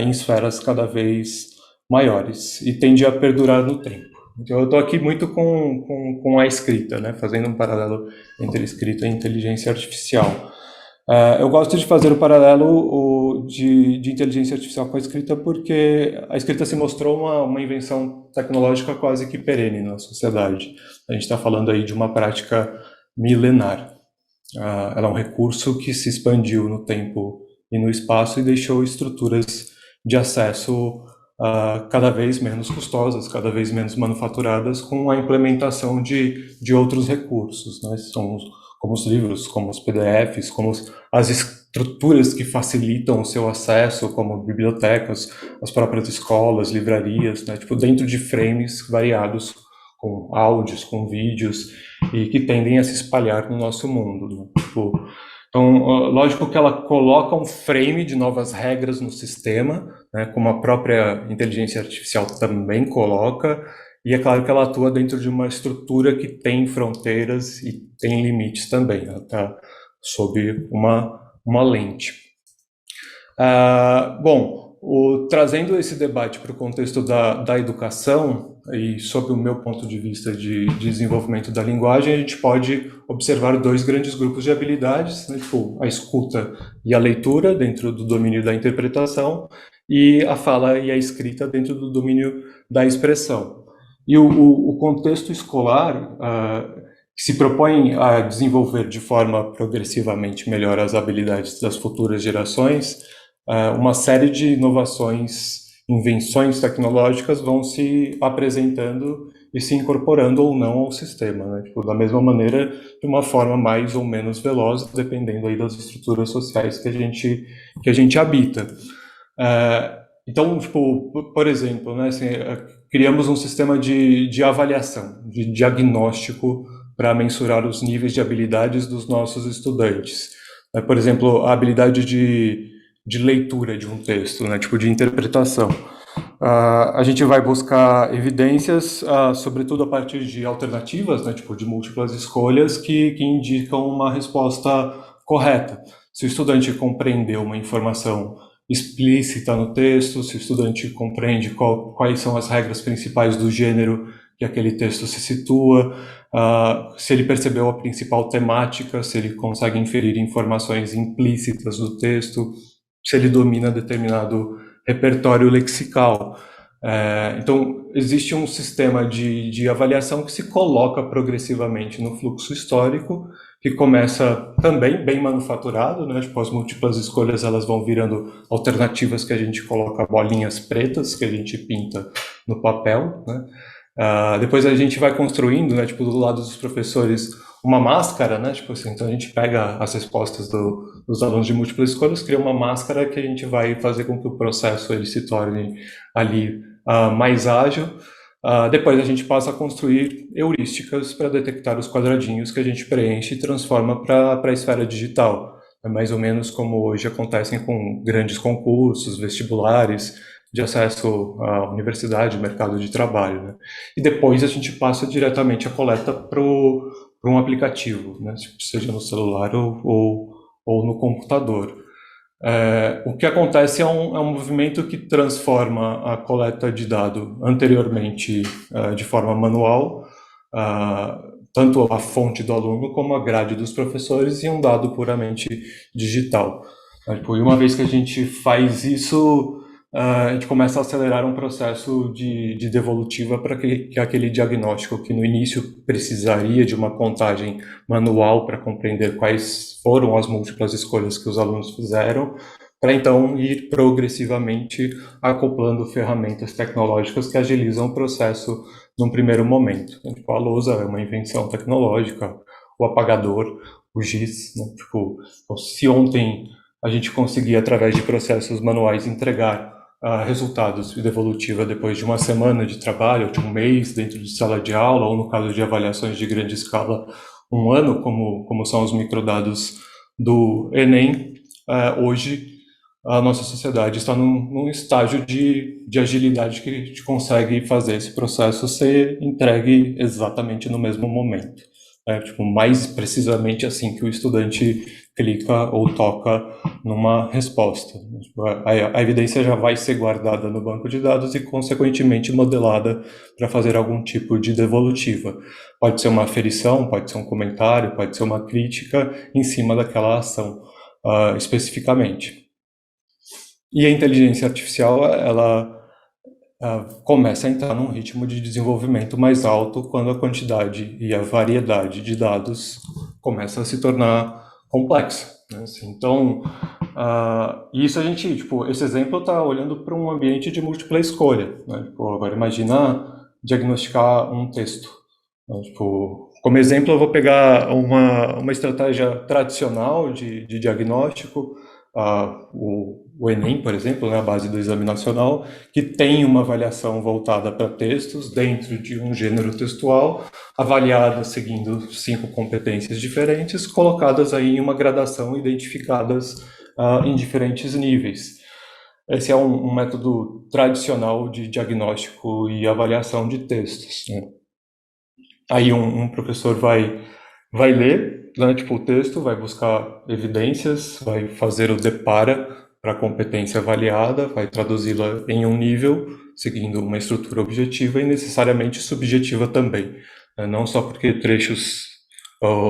em esferas cada vez maiores e tende a perdurar no tempo. Então, eu estou aqui muito com a escrita, né, fazendo um paralelo entre escrita e inteligência artificial. Eu gosto de fazer o paralelo de inteligência artificial com a escrita porque a escrita se mostrou uma invenção tecnológica quase que perene na sociedade. A gente está falando aí de uma prática milenar. Ela é um recurso que se expandiu no tempo e no espaço e deixou estruturas de acesso cada vez menos custosas, cada vez menos manufaturadas, com a implementação de outros recursos, né? São como os livros, como os PDFs, como as estruturas que facilitam o seu acesso, como bibliotecas, as próprias escolas, livrarias, né? Tipo, dentro de frames variados, com áudios, com vídeos, e que tendem a se espalhar no nosso mundo, né? Tipo, então, lógico que ela coloca um frame de novas regras no sistema, né, como a própria inteligência artificial também coloca, e é claro que ela atua dentro de uma estrutura que tem fronteiras e tem limites também. Ela está sob uma lente. Bom, trazendo esse debate para o contexto da educação, e sob o meu ponto de vista de desenvolvimento da linguagem, a gente pode observar dois grandes grupos de habilidades, né, tipo a escuta e a leitura dentro do domínio da interpretação, e a fala e a escrita dentro do domínio da expressão. E o contexto escolar que se propõe a desenvolver de forma progressivamente melhor as habilidades das futuras gerações, uma série de inovações, invenções tecnológicas vão se apresentando e se incorporando ou não ao sistema, né? Tipo, da mesma maneira, de uma forma mais ou menos veloz, dependendo aí das estruturas sociais que a gente habita. Então, tipo, por exemplo, né, assim, criamos um sistema de avaliação, de diagnóstico para mensurar os níveis de habilidades dos nossos estudantes. Por exemplo, a habilidade de leitura de um texto, né, tipo de interpretação. A gente vai buscar evidências, sobretudo a partir de alternativas, né, tipo de múltiplas escolhas, que indicam uma resposta correta. Se o estudante compreendeu uma informação explícita no texto, se o estudante compreende quais são as regras principais do gênero que aquele texto se situa, se ele percebeu a principal temática, se ele consegue inferir informações implícitas do texto, se ele domina determinado repertório lexical. Então, existe um sistema de avaliação que se coloca progressivamente no fluxo histórico, que começa também bem manufaturado, né? Tipo, as múltiplas escolhas elas vão virando alternativas que a gente coloca bolinhas pretas, que a gente pinta no papel, né? Depois a gente vai construindo, né, tipo, do lado dos professores, uma máscara, né, tipo assim, então a gente pega as respostas dos alunos de múltiplas escolhas, cria uma máscara que a gente vai fazer com que o processo ele se torne ali mais ágil. Depois a gente passa a construir heurísticas para detectar os quadradinhos que a gente preenche e transforma para a esfera digital. É mais ou menos como hoje acontecem com grandes concursos, vestibulares, de acesso à universidade, mercado de trabalho, né? E depois a gente passa diretamente a coleta para um aplicativo, né? Seja no celular ou no computador. O que acontece é um movimento que transforma a coleta de dado anteriormente de forma manual, tanto a fonte do aluno como a grade dos professores, em um dado puramente digital. E uma vez que a gente faz isso, a gente começa a acelerar um processo de devolutiva para que aquele diagnóstico que no início precisaria de uma contagem manual para compreender quais foram as múltiplas escolhas que os alunos fizeram, para então ir progressivamente acoplando ferramentas tecnológicas que agilizam o processo num primeiro momento. Tipo, a lousa é uma invenção tecnológica, o apagador, o giz, né? Tipo, se ontem a gente conseguia, através de processos manuais, entregar resultados de devolutiva depois de uma semana de trabalho, de um mês dentro de sala de aula, ou no caso de avaliações de grande escala, um ano, como são os microdados do Enem, hoje a nossa sociedade está num estágio de agilidade que a gente consegue fazer esse processo ser entregue exatamente no mesmo momento. Tipo, mais precisamente assim que o estudante clica ou toca numa resposta. A evidência já vai ser guardada no banco de dados e, consequentemente, modelada para fazer algum tipo de devolutiva. Pode ser uma aferição, pode ser um comentário, pode ser uma crítica em cima daquela ação, especificamente. E a inteligência artificial, ela começa a entrar num ritmo de desenvolvimento mais alto quando a quantidade e a variedade de dados começa a se tornar complexa, né? Assim, então, isso a gente, tipo, esse exemplo está olhando para um ambiente de múltipla escolha, né? Tipo, agora imagina diagnosticar um texto, né? Tipo, como exemplo, eu vou pegar uma estratégia tradicional de diagnóstico, o Enem, por exemplo, né, a base do Exame Nacional, que tem uma avaliação voltada para textos dentro de um gênero textual, avaliada seguindo 5 competências diferentes, colocadas aí em uma gradação, identificadas em diferentes níveis. Esse é um método tradicional de diagnóstico e avaliação de textos, né? Aí um professor vai ler, né, tipo, o texto, vai buscar evidências, vai fazer o depara para a competência avaliada, vai traduzi-la em um nível, seguindo uma estrutura objetiva e necessariamente subjetiva também, né? Não só porque trechos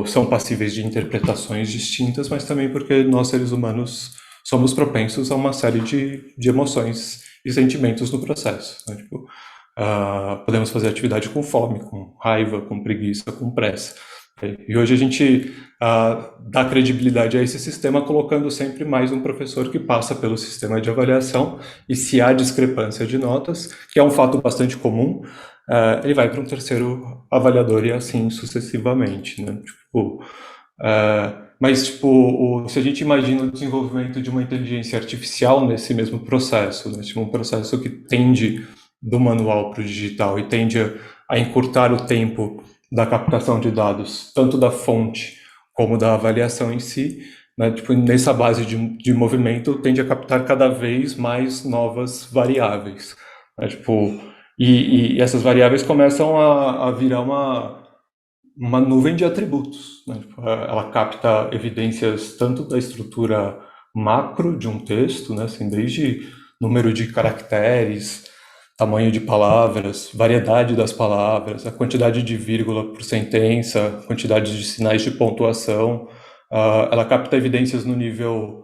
são passíveis de interpretações distintas, mas também porque nós, seres humanos, somos propensos a uma série de emoções e sentimentos no processo, né? Tipo, podemos fazer atividade com fome, com raiva, com preguiça, com pressa. E hoje a gente dá credibilidade a esse sistema colocando sempre mais um professor que passa pelo sistema de avaliação, e se há discrepância de notas, que é um fato bastante comum, ele vai para um terceiro avaliador e assim sucessivamente, né? Tipo, mas tipo, se a gente imagina o desenvolvimento de uma inteligência artificial nesse mesmo processo, né? Tipo, um processo que tende do manual para o digital e tende a encurtar o tempo da captação de dados, tanto da fonte como da avaliação em si, né? Tipo, nessa base de movimento, tende a captar cada vez mais novas variáveis, né? Tipo, e essas variáveis começam a virar uma nuvem de atributos, né? Tipo, ela capta evidências tanto da estrutura macro de um texto, né? Assim, desde número de caracteres, tamanho de palavras, variedade das palavras, a quantidade de vírgula por sentença, quantidade de sinais de pontuação. Ela capta evidências no nível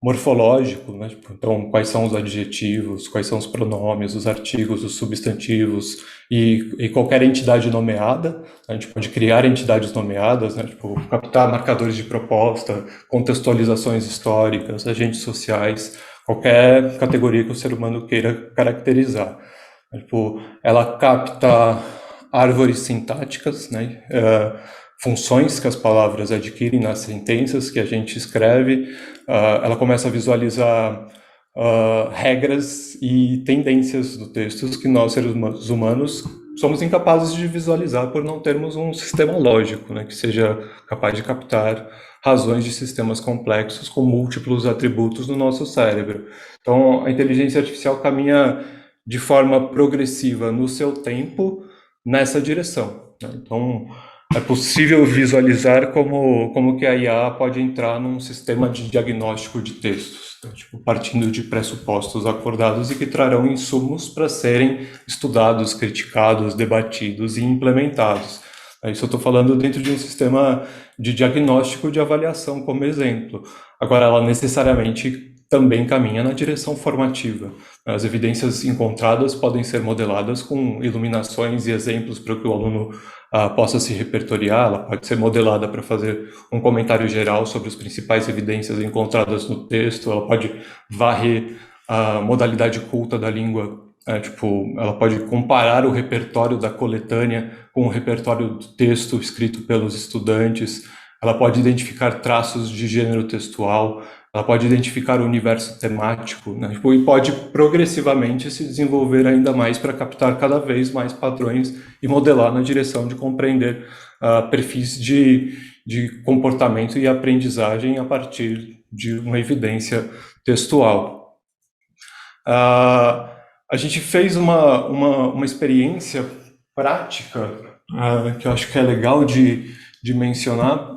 morfológico, né? Tipo, então, quais são os adjetivos, quais são os pronomes, os artigos, os substantivos e qualquer entidade nomeada. A gente pode criar entidades nomeadas, né? Tipo, captar marcadores de proposta, contextualizações históricas, agentes sociais, qualquer categoria que o ser humano queira caracterizar. Tipo, ela capta árvores sintáticas, né? Funções que as palavras adquirem nas sentenças que a gente escreve. Ela começa a visualizar regras e tendências do texto que nós, seres humanos, somos incapazes de visualizar por não termos um sistema lógico, né, que seja capaz de captar razões de sistemas complexos com múltiplos atributos no nosso cérebro. Então, a inteligência artificial caminha de forma progressiva no seu tempo nessa direção, né? Então, é possível visualizar como que a IA pode entrar num sistema de diagnóstico de textos, né? Tipo, partindo de pressupostos acordados e que trarão insumos para serem estudados, criticados, debatidos e implementados. Isso eu estou falando dentro de um sistema de diagnóstico de avaliação, como exemplo. Agora, ela necessariamente também caminha na direção formativa. As evidências encontradas podem ser modeladas com iluminações e exemplos para que o aluno possa se repertoriar. Ela pode ser modelada para fazer um comentário geral sobre as principais evidências encontradas no texto. Ela pode varrer a modalidade culta da língua. Tipo, ela pode comparar o repertório da coletânea com o repertório do texto escrito pelos estudantes. Ela pode identificar traços de gênero textual. Ela pode identificar o universo temático, né? Tipo, e pode progressivamente se desenvolver ainda mais para captar cada vez mais padrões e modelar na direção de compreender perfis de comportamento e aprendizagem a partir de uma evidência textual. A gente fez uma experiência prática que eu acho que é legal de mencionar,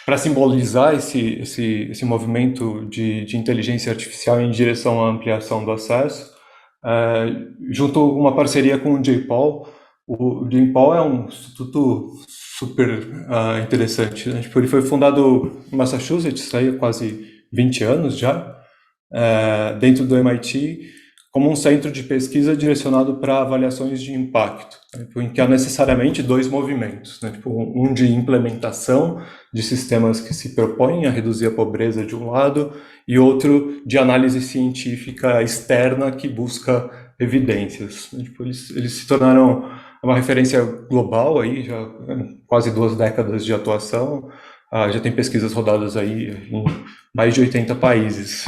para simbolizar esse movimento de inteligência artificial em direção à ampliação do acesso, junto uma parceria com o J-PAL. O J-PAL é um instituto super interessante, né? Tipo, ele foi fundado em Massachusetts há quase 20 anos já, dentro do MIT, como um centro de pesquisa direcionado para avaliações de impacto, né? Em que há necessariamente dois movimentos, né? Tipo, um de implementação de sistemas que se propõem a reduzir a pobreza de um lado e outro de análise científica externa que busca evidências, né? Tipo, eles se tornaram uma referência global aí, já quase 2 décadas de atuação. Já tem pesquisas rodadas aí em mais de 80 países.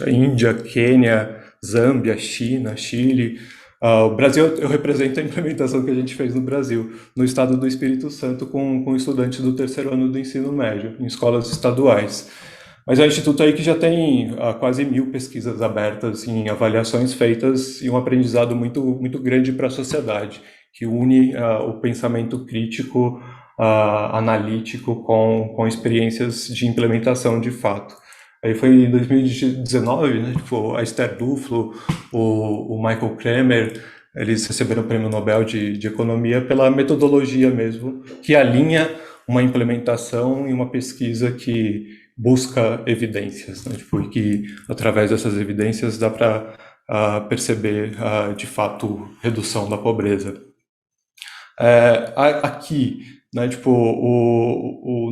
Índia, Quênia, Zâmbia, China, Chile. O Brasil, eu represento a implementação que a gente fez no Brasil, no estado do Espírito Santo, com estudantes do 3º ano do ensino médio, em escolas estaduais. Mas é um instituto aí que já tem quase 1.000 pesquisas abertas em avaliações feitas e um aprendizado muito, muito grande para a sociedade, que une o pensamento crítico, analítico com experiências de implementação de fato. Aí foi em 2019, né, tipo, a Esther Duflo, o Michael Kremer, eles receberam o Prêmio Nobel de Economia pela metodologia mesmo, que alinha uma implementação e uma pesquisa que busca evidências, né, tipo, e que através dessas evidências dá para perceber, de fato, redução da pobreza. Aqui, né, tipo,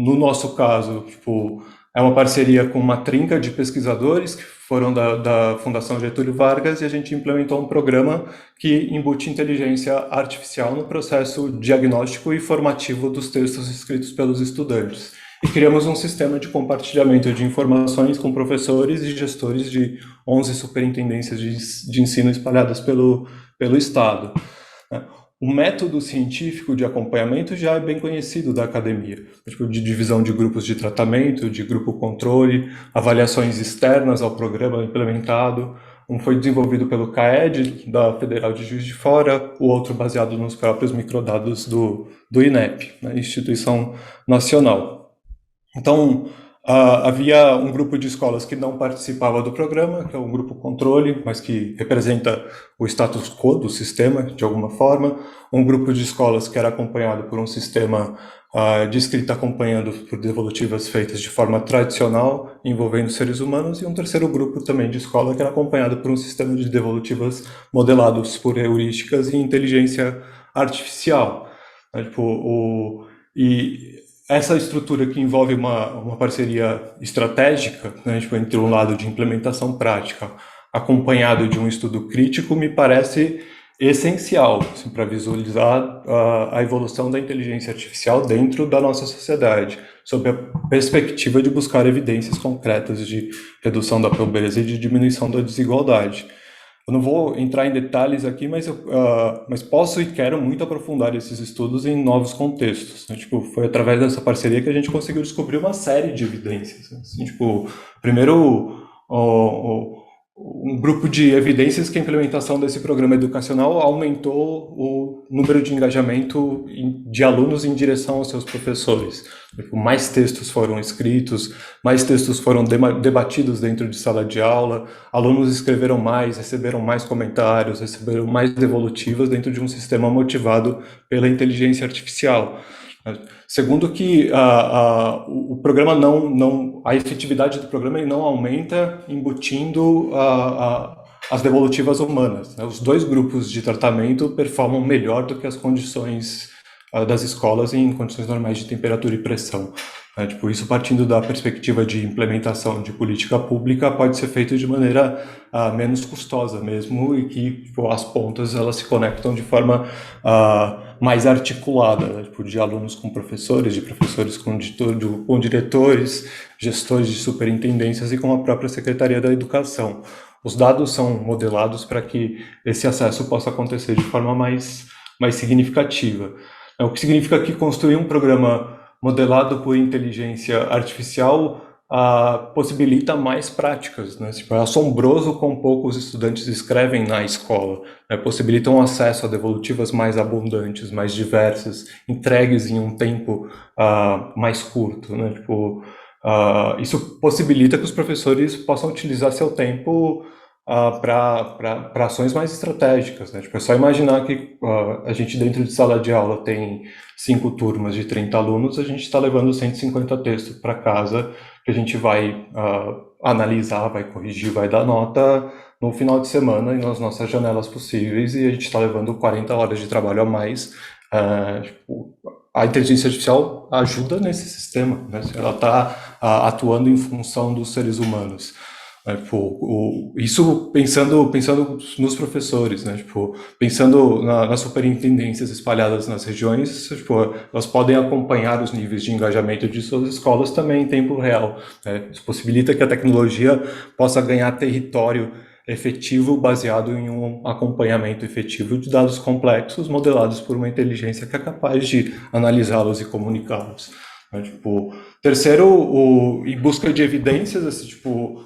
no nosso caso, tipo, é uma parceria com uma trinca de pesquisadores que foram da Fundação Getúlio Vargas, e a gente implementou um programa que embute inteligência artificial no processo diagnóstico e formativo dos textos escritos pelos estudantes. E criamos um sistema de compartilhamento de informações com professores e gestores de 11 superintendências de ensino espalhadas pelo pelo Estado. O método científico de acompanhamento já é bem conhecido da academia, tipo, de divisão de grupos de tratamento, de grupo controle, avaliações externas ao programa implementado. Um foi desenvolvido pelo CAED, da Federal de Juiz de Fora, o outro baseado nos próprios microdados do INEP, né, Instituição Nacional. Então, havia um grupo de escolas que não participava do programa, que é um grupo controle, mas que representa o status quo do sistema, de alguma forma. Um grupo de escolas que era acompanhado por um sistema de escrita acompanhando por devolutivas feitas de forma tradicional, envolvendo seres humanos, e um terceiro grupo também de escola que era acompanhado por um sistema de devolutivas modelados por heurísticas e inteligência artificial. E essa estrutura que envolve uma parceria estratégica, né, tipo, entre um lado de implementação prática, acompanhado de um estudo crítico, me parece essencial assim, para visualizar a evolução da inteligência artificial dentro da nossa sociedade, sob a perspectiva de buscar evidências concretas de redução da pobreza e de diminuição da desigualdade. Eu não vou entrar em detalhes aqui, mas posso e quero muito aprofundar esses estudos em novos contextos. Né? Tipo, foi através dessa parceria que a gente conseguiu descobrir uma série de evidências. Assim, tipo, primeiro, um grupo de evidências que a implementação desse programa educacional aumentou o número de engajamento de alunos em direção aos seus professores. Mais textos foram escritos, mais textos foram debatidos dentro de sala de aula, alunos escreveram mais, receberam mais comentários, receberam mais devolutivas dentro de um sistema motivado pela inteligência artificial. Segundo que o programa a efetividade do programa não aumenta embutindo as devolutivas humanas. Né? Os dois grupos de tratamento performam melhor do que as condições das escolas em condições normais de temperatura e pressão. Né? Tipo, isso partindo da perspectiva de implementação de política pública pode ser feito de maneira menos custosa mesmo e que tipo, as pontas elas se conectam de forma mais articulada, né? Tipo, de alunos com professores, de professores com diretores, gestores de superintendências e com a própria Secretaria da Educação. Os dados são modelados para que esse acesso possa acontecer de forma mais significativa. O que significa que construir um programa modelado por inteligência artificial possibilita mais práticas, né? Tipo, é assombroso quão poucos estudantes escrevem na escola, né? Possibilitam acesso a devolutivas mais abundantes, mais diversas, entregues em um tempo mais curto, né? Tipo, isso possibilita que os professores possam utilizar seu tempo para ações mais estratégicas, né? Tipo, é só imaginar que a gente dentro de sala de aula tem 5 turmas de 30 alunos, a gente está levando 150 textos para casa, que a gente vai analisar, vai corrigir, vai dar nota no final de semana e nas nossas janelas possíveis, e a gente está levando 40 horas de trabalho a mais. Tipo, a inteligência artificial ajuda nesse sistema, né? Ela está atuando em função dos seres humanos. Isso pensando nos professores, né? Tipo, pensando nas superintendências espalhadas nas regiões, tipo, elas podem acompanhar os níveis de engajamento de suas escolas também em tempo real, né? Isso possibilita que a tecnologia possa ganhar território efetivo baseado em um acompanhamento efetivo de dados complexos modelados por uma inteligência que é capaz de analisá-los e comunicá-los. Né? Tipo, terceiro, em busca de evidências, assim, tipo,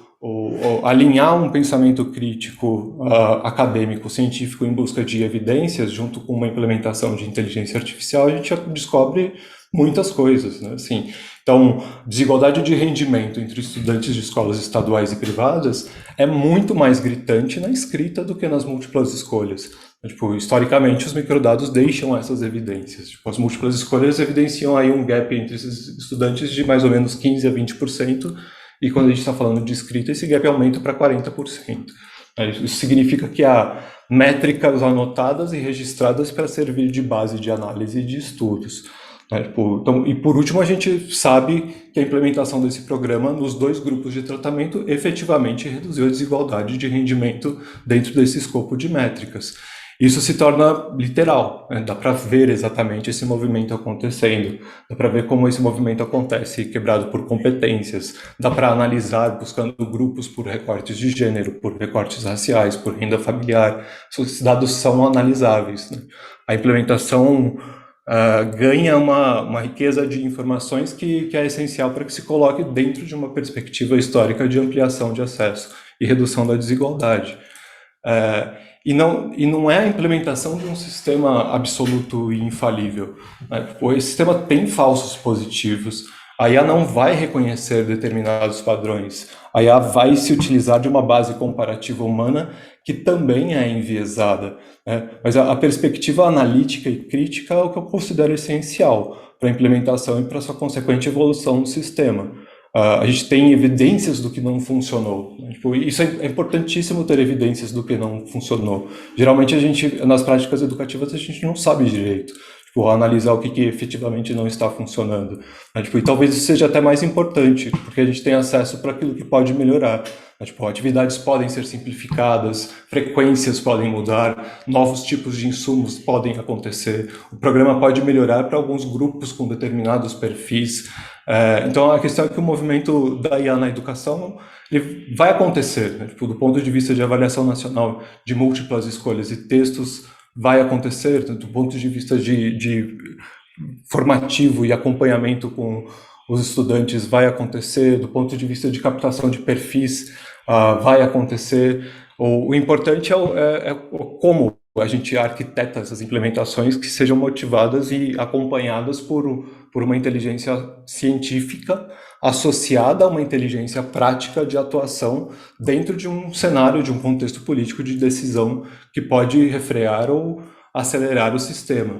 alinhar um pensamento crítico acadêmico, científico em busca de evidências, junto com uma implementação de inteligência artificial, a gente já descobre muitas coisas, né? Assim, então, desigualdade de rendimento entre estudantes de escolas estaduais e privadas é muito mais gritante na escrita do que nas múltiplas escolhas. Tipo, historicamente, os microdados deixam essas evidências. Tipo, as múltiplas escolhas evidenciam aí um gap entre esses estudantes de mais ou menos 15% a 20%, e quando a gente está falando de escrita, esse gap aumenta para 40%. Isso significa que há métricas anotadas e registradas para servir de base de análise de estudos. Então, e por último, a gente sabe que a implementação desse programa nos 2 grupos de tratamento efetivamente reduziu a desigualdade de rendimento dentro desse escopo de métricas. Isso se torna literal, né? Dá para ver exatamente esse movimento acontecendo, dá para ver como esse movimento acontece, quebrado por competências, dá para analisar buscando grupos por recortes de gênero, por recortes raciais, por renda familiar. Esses dados são analisáveis, né? A implementação ganha uma riqueza de informações que é essencial para que se coloque dentro de uma perspectiva histórica de ampliação de acesso e redução da desigualdade. E não é a implementação de um sistema absoluto e infalível, né? Esse sistema tem falsos positivos, a IA não vai reconhecer determinados padrões, a IA vai se utilizar de uma base comparativa humana que também é enviesada, né? Mas a perspectiva analítica e crítica é o que eu considero essencial para a implementação e para a sua consequente evolução do sistema. A gente tem evidências do que não funcionou, né? Tipo, isso é importantíssimo, ter evidências do que não funcionou. Geralmente nas práticas educativas, a gente não sabe direito, tipo, analisar o que efetivamente não está funcionando, né? Tipo, e talvez isso seja até mais importante, porque a gente tem acesso para aquilo que pode melhorar, né? Tipo, atividades podem ser simplificadas, frequências podem mudar, novos tipos de insumos podem acontecer, o programa pode melhorar para alguns grupos com determinados perfis. Então, a questão é que o movimento da IA na educação ele vai acontecer, né? Tipo, do ponto de vista de avaliação nacional de múltiplas escolhas e textos, vai acontecer, do ponto de vista de formativo e acompanhamento com os estudantes, vai acontecer, do ponto de vista de captação de perfis, vai acontecer. O importante é como a gente arquiteta essas implementações que sejam motivadas e acompanhadas por uma inteligência científica associada a uma inteligência prática de atuação dentro de um cenário, de um contexto político de decisão que pode refrear ou acelerar o sistema.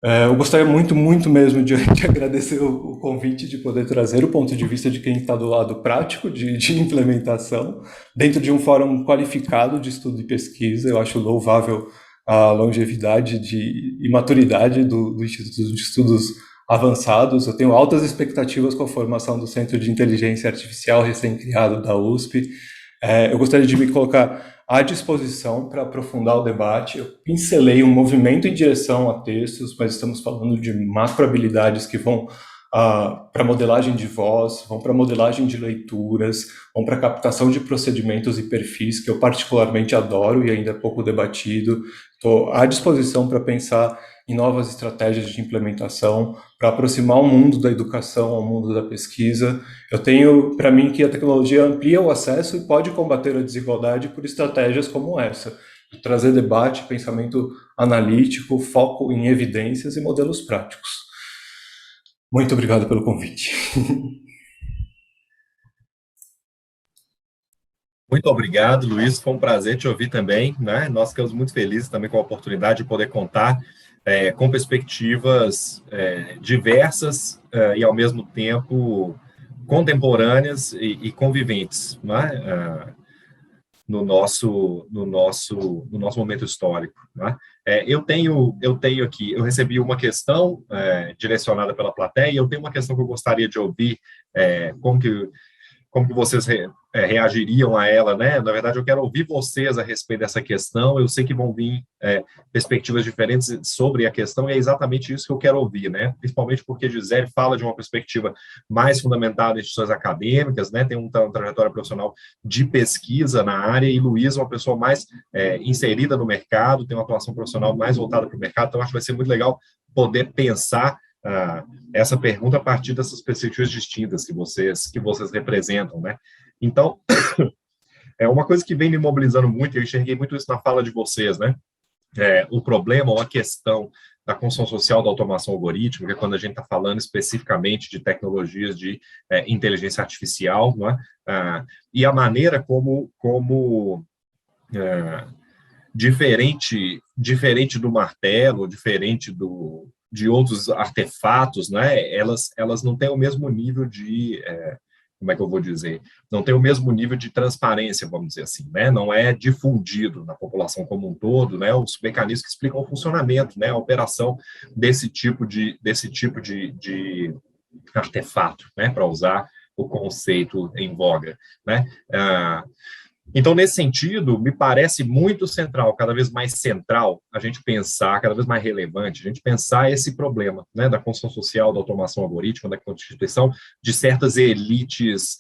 Eu gostaria muito, muito mesmo de agradecer o convite, de poder trazer o ponto de vista de quem está do lado prático de implementação, dentro de um fórum qualificado de estudo e pesquisa. Eu acho louvável a longevidade e maturidade do Instituto de Estudos Avançados. Eu tenho altas expectativas com a formação do Centro de Inteligência Artificial recém-criado da USP. Eu gostaria de me colocar à disposição para aprofundar o debate. Eu pincelei um movimento em direção a textos, mas estamos falando de macrohabilidades que vão para modelagem de voz, vão para modelagem de leituras, vão para captação de procedimentos e perfis, que eu particularmente adoro e ainda é pouco debatido. Estou à disposição para pensar em novas estratégias de implementação, para aproximar o mundo da educação ao mundo da pesquisa. Eu tenho para mim que a tecnologia amplia o acesso e pode combater a desigualdade por estratégias como essa, de trazer debate, pensamento analítico, foco em evidências e modelos práticos. Muito obrigado pelo convite. Muito obrigado, Luiz. Foi um prazer te ouvir também, né? Nós ficamos muito felizes também com a oportunidade de poder contar com perspectivas diversas e, ao mesmo tempo, contemporâneas e conviventes, né? No nosso momento histórico, né? Eu tenho aqui, eu recebi uma questão direcionada pela plateia, e eu tenho uma questão que eu gostaria de ouvir, como que vocês reagiriam a ela, né? Na verdade, eu quero ouvir vocês a respeito dessa questão. Eu sei que vão vir perspectivas diferentes sobre a questão, e é exatamente isso que eu quero ouvir, né? Principalmente porque Gisele fala de uma perspectiva mais fundamentada em instituições acadêmicas, né? Tem uma trajetória profissional de pesquisa na área, e Luiz é uma pessoa mais inserida no mercado, tem uma atuação profissional mais voltada para o mercado. Então, acho que vai ser muito legal poder pensar essa pergunta a partir dessas perspectivas distintas que vocês representam, né? Então, uma coisa que vem me mobilizando muito, eu enxerguei muito isso na fala de vocês, né? O problema ou a questão da construção social da automação algorítmica, quando a gente está falando especificamente de tecnologias de inteligência artificial, não é? E a maneira como diferente do martelo, diferente de outros artefatos, né? Elas não têm o mesmo nível de, como é que eu vou dizer? Não tem o mesmo nível de transparência, vamos dizer assim, né? Não é difundido na população como um todo, né? Os mecanismos que explicam o funcionamento, né? A operação desse tipo de artefato, né? Para usar o conceito em voga, né? Então, nesse sentido, me parece muito central, cada vez mais central, a gente pensar, cada vez mais relevante, a gente pensar esse problema, né, da construção social, da automação algorítmica, da constituição de certas elites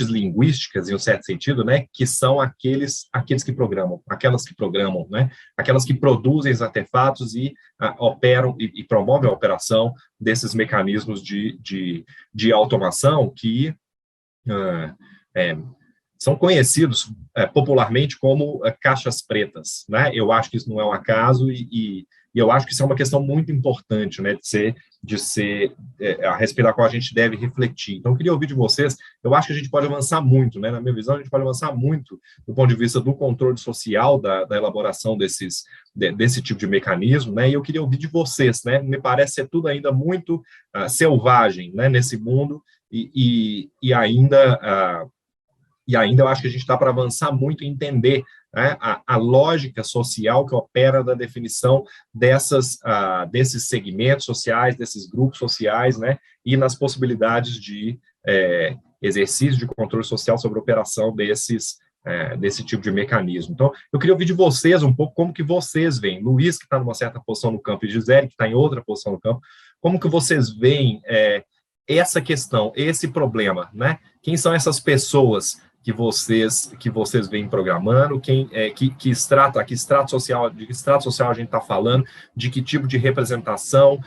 linguísticas, em um certo sentido, né, que são aqueles que programam, aquelas que programam, né, aquelas que produzem os artefatos e operam e promovem a operação desses mecanismos de automação que são conhecidos popularmente como caixas pretas, né? Eu acho que isso não é um acaso e eu acho que isso é uma questão muito importante, né? De ser a respeito da qual a gente deve refletir. Então, eu queria ouvir de vocês. Eu acho que a gente pode avançar muito, né? Na minha visão, a gente pode avançar muito do ponto de vista do controle social da elaboração desse tipo de mecanismo, né? E eu queria ouvir de vocês, né? Me parece ser tudo ainda muito selvagem, né? Nesse mundo e ainda eu acho que a gente está para avançar muito em entender, né, a lógica social que opera da definição desses segmentos sociais, desses grupos sociais, né, e nas possibilidades de exercício de controle social sobre a operação desse tipo de mecanismo. Então, eu queria ouvir de vocês um pouco como que vocês veem. Luiz, que está numa certa posição no campo, e Gisele, que está em outra posição no campo, como que vocês veem essa questão, esse problema, né? Quem são essas pessoas que vocês vêm programando, que extrato social, de que extrato social a gente está falando, de que tipo de representação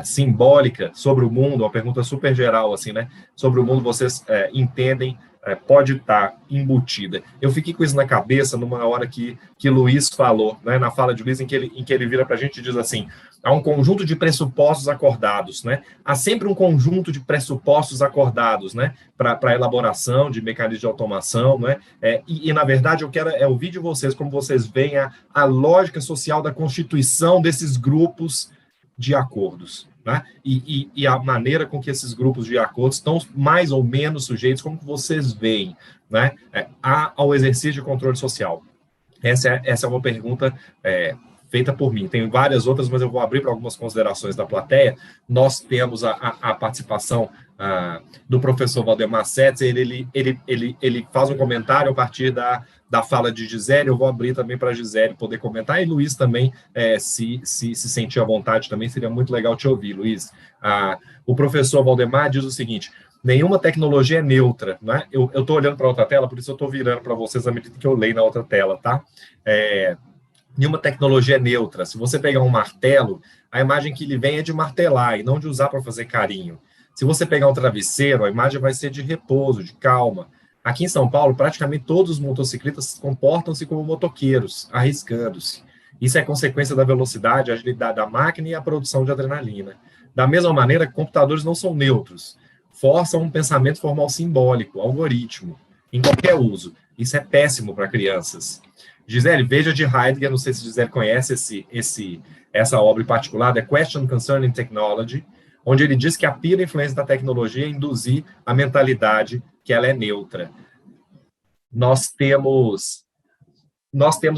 simbólica sobre o mundo, uma pergunta super geral, assim, né? Sobre o mundo vocês entendem, pode estar embutida. Eu fiquei com isso na cabeça numa hora que Luiz falou, né? Na fala de Luiz, em que ele vira para a gente e diz assim: há um conjunto de pressupostos acordados, né? Há sempre um conjunto de pressupostos acordados, né? Para a elaboração de mecanismos de automação, né? Na verdade, eu quero ouvir de vocês como vocês veem a lógica social da constituição desses grupos de acordos, né? E a maneira com que esses grupos de acordos estão mais ou menos sujeitos, como que vocês veem, né? Ao exercício de controle social. Essa é uma pergunta feita por mim. Tem várias outras, mas eu vou abrir para algumas considerações da plateia. Nós temos a participação do professor Valdemar Setzer. Ele faz um comentário a partir da fala de Gisele. Eu vou abrir também para a Gisele poder comentar, e Luiz também, se sentir à vontade também, seria muito legal te ouvir, Luiz. O professor Valdemar diz o seguinte: nenhuma tecnologia é neutra, né? Eu estou olhando para outra tela, por isso eu estou virando para vocês à medida que eu leio na outra tela, tá? Nenhuma tecnologia é neutra. Se você pegar um martelo, a imagem que lhe vem é de martelar e não de usar para fazer carinho. Se você pegar um travesseiro, a imagem vai ser de repouso, de calma. Aqui em São Paulo, praticamente todos os motociclistas comportam-se como motoqueiros, arriscando-se. Isso é consequência da velocidade, a agilidade da máquina e a produção de adrenalina. Da mesma maneira, computadores não são neutros. Forçam um pensamento formal simbólico, algoritmo, em qualquer uso. Isso é péssimo para crianças. Gisele, veja de Heidegger, não sei se Gisele conhece essa obra em particular, The Question Concerning Technology, onde ele diz que a pira influência da tecnologia é induzir a mentalidade que ela é neutra. Nós temos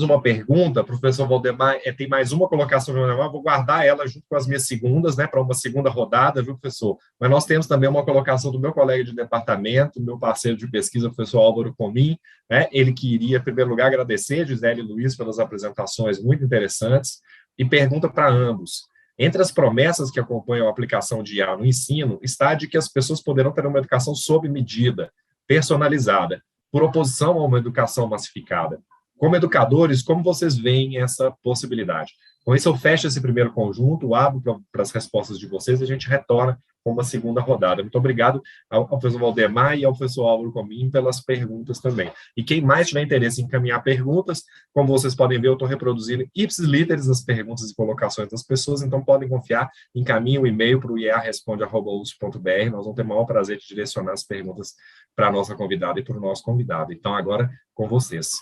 uma pergunta, professor Valdemar, tem mais uma colocação, vou guardar ela junto com as minhas segundas, né, para uma segunda rodada, viu, professor? Mas nós temos também uma colocação do meu colega de departamento, meu parceiro de pesquisa, professor Álvaro Comim, né, ele queria, em primeiro lugar, agradecer Gisele e Luiz pelas apresentações muito interessantes, e pergunta para ambos: entre as promessas que acompanham a aplicação de IA no ensino, está de que as pessoas poderão ter uma educação sob medida, personalizada, por oposição a uma educação massificada. Como educadores, como vocês veem essa possibilidade? Com isso, eu fecho esse primeiro conjunto, abro para as respostas de vocês e a gente retorna com uma segunda rodada. Muito obrigado ao professor Valdemar e ao professor Álvaro Comim pelas perguntas também. E quem mais tiver interesse em encaminhar perguntas, como vocês podem ver, eu estou reproduzindo ipsis literis as perguntas e colocações das pessoas, então podem confiar, encaminhem o e-mail para o iaresponde@usp.br, nós vamos ter o maior prazer de direcionar as perguntas para a nossa convidada e para o nosso convidado. Então, agora, com vocês.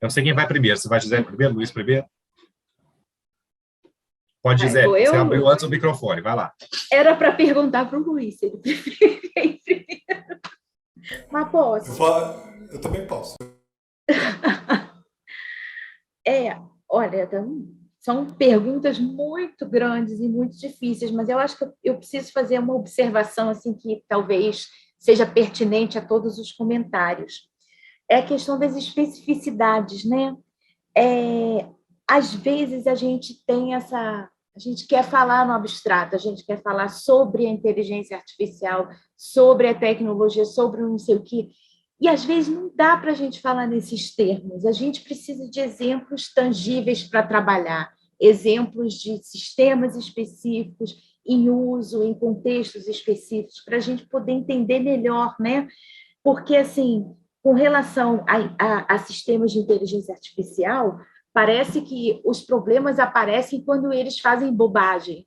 Eu não sei quem vai primeiro. Você vai Gisele primeiro, Luiz primeiro? Pode, Gisele. Você abriu antes o microfone. Vai lá. Era para perguntar para o Luiz se ele preferia primeiro. Mas posso? Eu também posso. Olha, são perguntas muito grandes e muito difíceis, mas eu acho que eu preciso fazer uma observação assim que talvez seja pertinente a todos os comentários. É a questão das especificidades, né? Às vezes a gente tem a gente quer falar no abstrato, a gente quer falar sobre a inteligência artificial, sobre a tecnologia, sobre não sei o quê, e às vezes não dá para a gente falar nesses termos, a gente precisa de exemplos tangíveis para trabalhar, exemplos de sistemas específicos em uso, em contextos específicos, para a gente poder entender melhor, né? Porque, assim, com relação a sistemas de inteligência artificial, parece que os problemas aparecem quando eles fazem bobagem,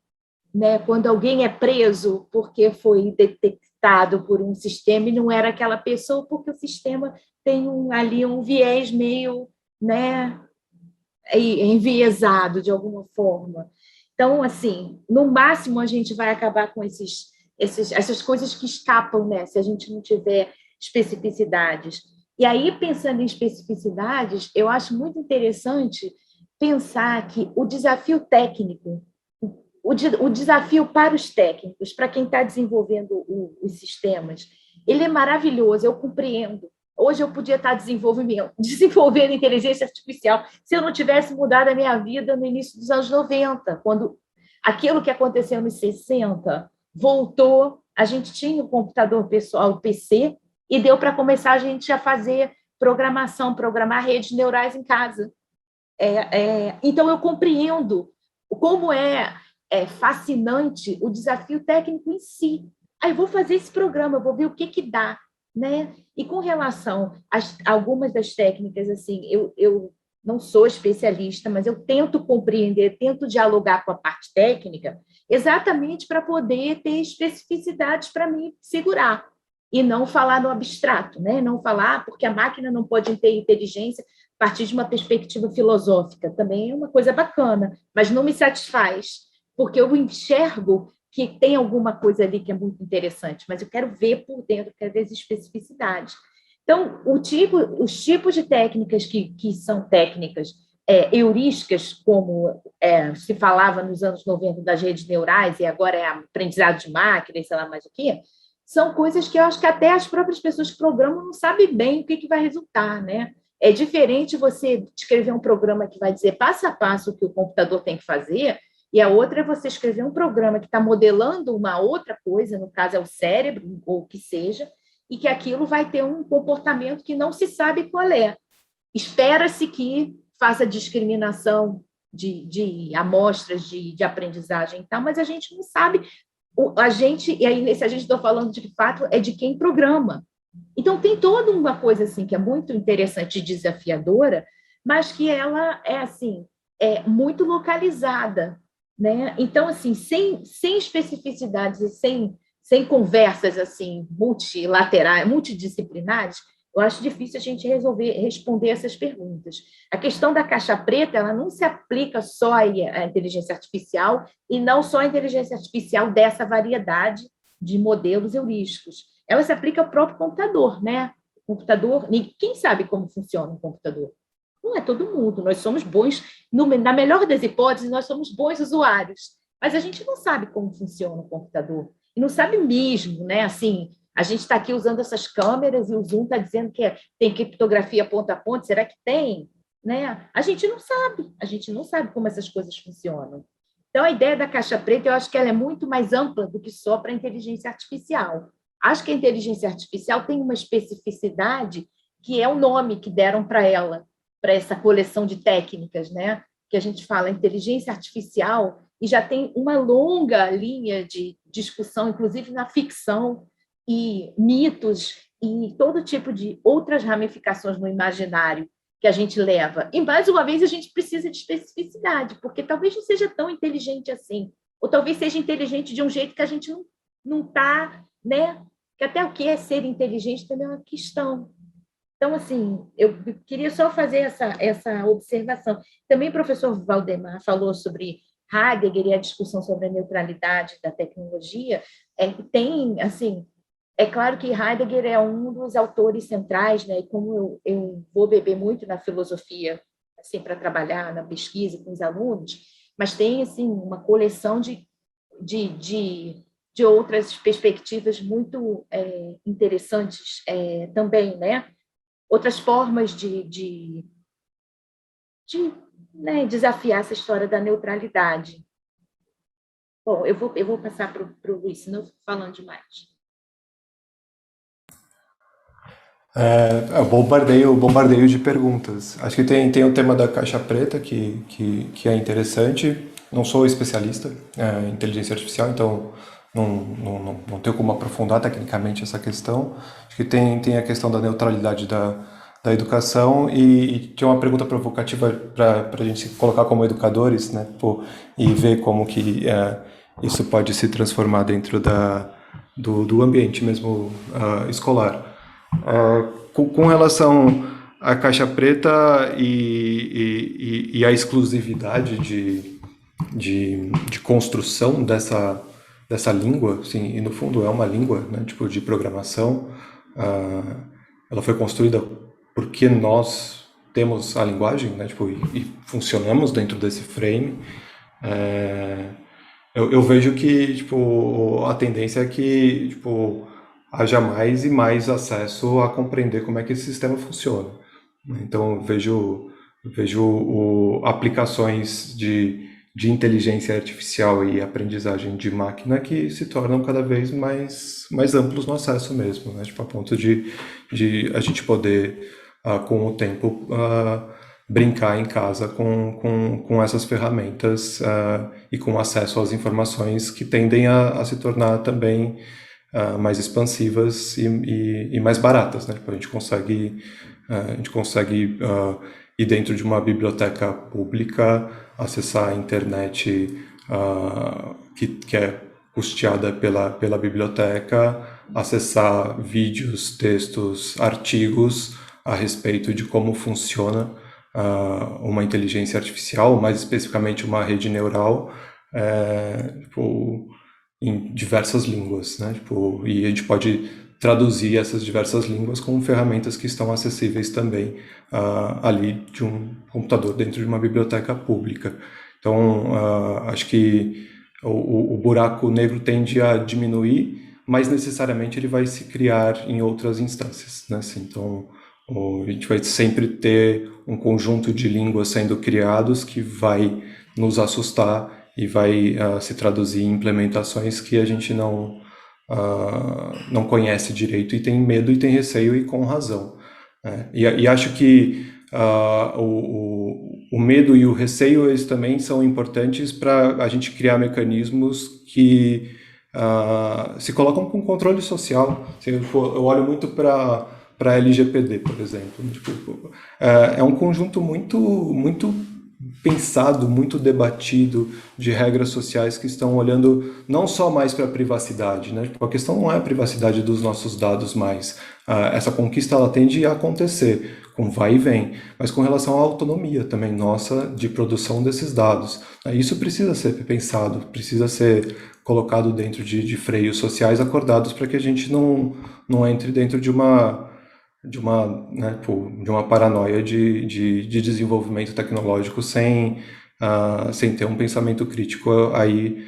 né? Quando alguém é preso porque foi detectado por um sistema e não era aquela pessoa, porque o sistema tem ali um viés meio, né, enviesado de alguma forma. Então, assim, no máximo a gente vai acabar com essas coisas que escapam, né? Se a gente não tiver especificidades. E aí, pensando em especificidades, eu acho muito interessante pensar que o desafio técnico, o desafio para os técnicos, para quem está desenvolvendo os sistemas, ele é maravilhoso, eu compreendo. Hoje eu podia estar desenvolvendo inteligência artificial se eu não tivesse mudado a minha vida no início dos anos 90, quando aquilo que aconteceu nos 60 voltou, a gente tinha o computador pessoal, o PC, e deu para começar a gente a fazer programação, programar redes neurais em casa. Então, eu compreendo como é fascinante o desafio técnico em si. Aí, vou fazer esse programa, vou ver o que dá, né? E com relação a algumas das técnicas, assim, eu não sou especialista, mas eu tento compreender, tento dialogar com a parte técnica, exatamente para poder ter especificidades para me segurar e não falar no abstrato, né? Não falar porque a máquina não pode ter inteligência a partir de uma perspectiva filosófica. Também é uma coisa bacana, mas não me satisfaz, porque eu enxergo que tem alguma coisa ali que é muito interessante, mas eu quero ver por dentro, quero ver as especificidades. Então, os tipos de técnicas que são técnicas heurísticas, como se falava nos anos 90 das redes neurais, e agora é aprendizado de máquina, e sei lá mais o quê, são coisas que eu acho que até as próprias pessoas que programam não sabem bem o que vai resultar, né? É diferente você escrever um programa que vai dizer passo a passo o que o computador tem que fazer, e a outra é você escrever um programa que está modelando uma outra coisa, no caso é o cérebro, ou o que seja, e que aquilo vai ter um comportamento que não se sabe qual é. Espera-se que faça discriminação de amostras de aprendizagem e tal, mas a gente não sabe. E aí, se a gente está falando de fato, é de quem programa. Então, tem toda uma coisa assim que é muito interessante e desafiadora, mas que ela é assim, muito localizada, né? Então, assim, sem especificidades e sem conversas assim multilaterais, multidisciplinares, eu acho difícil a gente responder essas perguntas. A questão da caixa preta, ela não se aplica só à inteligência artificial e não só à inteligência artificial dessa variedade de modelos heurísticos. Ela se aplica ao próprio computador, né? O computador, quem sabe como funciona um computador? Não é todo mundo. Nós somos bons, na melhor das hipóteses, nós somos bons usuários, mas a gente não sabe como funciona o computador. E não sabe mesmo, né? Assim, a gente está aqui usando essas câmeras e o Zoom está dizendo que tem criptografia ponta a ponta. Será que tem? Né? A gente não sabe como essas coisas funcionam. Então, a ideia da caixa preta, eu acho que ela é muito mais ampla do que só para a inteligência artificial. Acho que a inteligência artificial tem uma especificidade que é o nome que deram para ela, para essa coleção de técnicas, né? Que a gente fala inteligência artificial, e já tem uma longa linha de discussão, inclusive na ficção, e mitos, e todo tipo de outras ramificações no imaginário que a gente leva. E, mais uma vez, a gente precisa de especificidade, porque talvez não seja tão inteligente assim, ou talvez seja inteligente de um jeito que a gente não está, né? Que até o que é ser inteligente também é uma questão. Então, assim, eu queria só fazer essa observação. Também o professor Valdemar falou sobre Heidegger e a discussão sobre a neutralidade da tecnologia. Tem, assim, é claro que Heidegger é um dos autores centrais, né? E como eu vou beber muito na filosofia, assim, para trabalhar na pesquisa com os alunos, mas tem, assim, uma coleção de de outras perspectivas muito interessantes também, né? Outras formas de né, desafiar essa história da neutralidade. Bom, eu vou passar para o Luiz, senão eu fico falando demais. Bombardeio de perguntas. Acho que tem o tema da caixa preta que é interessante. Não sou especialista em inteligência artificial, então não tenho como aprofundar tecnicamente essa questão. Acho que tem a questão da neutralidade da educação e tinha uma pergunta provocativa para a gente se colocar como educadores, né? E ver como que isso pode se transformar dentro do ambiente mesmo escolar. Com relação à caixa preta e à exclusividade de construção dessa língua, assim, e no fundo é uma língua, né, tipo de programação, ela foi construída porque nós temos a linguagem, né, tipo, e funcionamos dentro desse frame. Eu vejo que tipo, a tendência é que tipo, haja mais e mais acesso a compreender como é que esse sistema funciona. Então, eu vejo aplicações de inteligência artificial e aprendizagem de máquina que se tornam cada vez mais amplos no acesso mesmo, né? Tipo, a ponto de a gente poder, com o tempo, brincar em casa com essas ferramentas e com acesso às informações que tendem a se tornar também mais expansivas e mais baratas, né? Tipo, a gente consegue ir dentro de uma biblioteca pública, acessar a internet que é custeada pela biblioteca, acessar vídeos, textos, artigos a respeito de como funciona uma inteligência artificial, mais especificamente uma rede neural, tipo, em diversas línguas, né? Tipo, e a gente pode traduzir essas diversas línguas com ferramentas que estão acessíveis também ali de um computador dentro de uma biblioteca pública. Então, acho que o buraco negro tende a diminuir, mas necessariamente ele vai se criar em outras instâncias, né? Assim, então, a gente vai sempre ter um conjunto de línguas sendo criados que vai nos assustar e vai se traduzir em implementações que a gente não conhece direito e tem medo e tem receio e com razão. E acho que o medo e o receio eles também são importantes para a gente criar mecanismos que se colocam com controle social. Assim, eu olho muito para a LGPD, por exemplo. Tipo, é um conjunto muito pensado, muito debatido de regras sociais que estão olhando não só mais para a privacidade, né? Tipo, a questão não é a privacidade dos nossos dados mais. Essa conquista ela tende a acontecer com vai e vem, mas com relação à autonomia também nossa de produção desses dados. Isso precisa ser pensado, precisa ser colocado dentro de freios sociais acordados para que a gente não entre dentro de uma paranoia de desenvolvimento tecnológico sem ter um pensamento crítico aí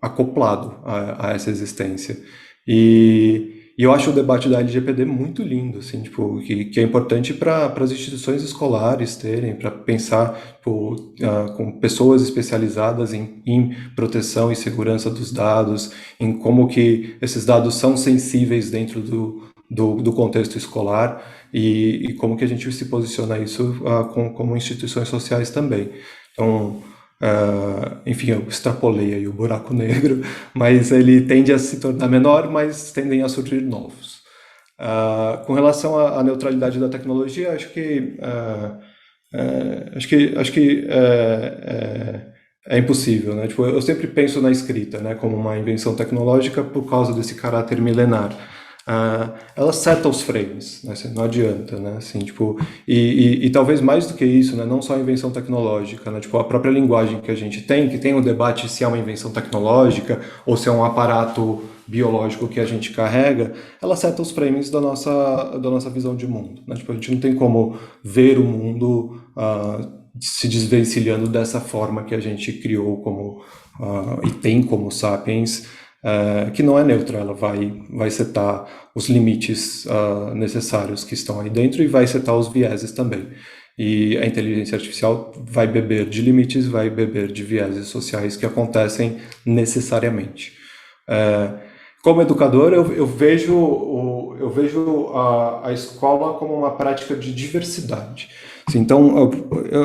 acoplado a essa existência. E eu acho o debate da LGPD muito lindo, assim, tipo, que é importante para as instituições escolares terem, para pensar tipo, com pessoas especializadas em proteção e segurança dos dados, em como que esses dados são sensíveis dentro do contexto escolar e como que a gente se posiciona isso como instituições sociais também. Então, enfim, eu extrapolei aí o buraco negro, mas ele tende a se tornar menor, mas tendem a surgir novos. Com relação à neutralidade da tecnologia, acho que é impossível, né? Tipo, eu sempre penso na escrita, né, como uma invenção tecnológica por causa desse caráter milenar. Ela seta os frames, né? Não adianta, né? Assim, tipo, e talvez mais do que isso, né? Não só a invenção tecnológica, né? Tipo, a própria linguagem que a gente tem, que tem um debate se é uma invenção tecnológica ou se é um aparato biológico que a gente carrega, ela seta os frames da nossa visão de mundo, né? Tipo, a gente não tem como ver o mundo se desvencilhando dessa forma que a gente criou como e tem como Sapiens, que não é neutra, ela vai setar os limites necessários que estão aí dentro e vai setar os vieses também. E a inteligência artificial vai beber de limites, vai beber de vieses sociais que acontecem necessariamente. Como educador, eu vejo a escola como uma prática de diversidade. Então,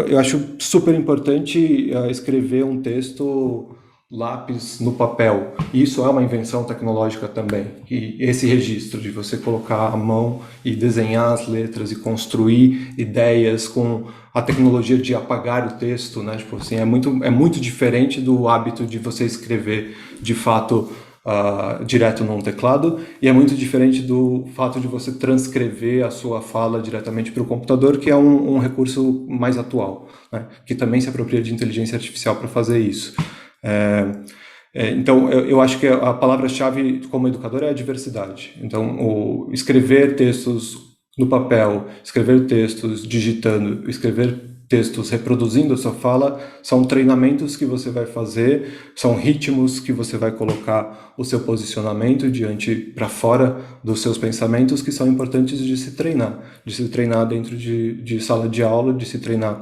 eu acho super importante escrever um texto lápis no papel. Isso é uma invenção tecnológica também. E esse registro de você colocar a mão e desenhar as letras e construir ideias com a tecnologia de apagar o texto, né? Tipo assim, é muito diferente do hábito de você escrever de fato direto num teclado, e é muito diferente do fato de você transcrever a sua fala diretamente para o computador, que é um recurso mais atual, né? Que também se apropria de inteligência artificial para fazer isso. Então, eu acho que a palavra-chave como educador é a diversidade. Então, escrever textos no papel, escrever textos digitando, escrever textos reproduzindo a sua fala, são treinamentos que você vai fazer, são ritmos que você vai colocar o seu posicionamento diante para fora dos seus pensamentos, que são importantes de se treinar dentro de sala de aula, de se treinar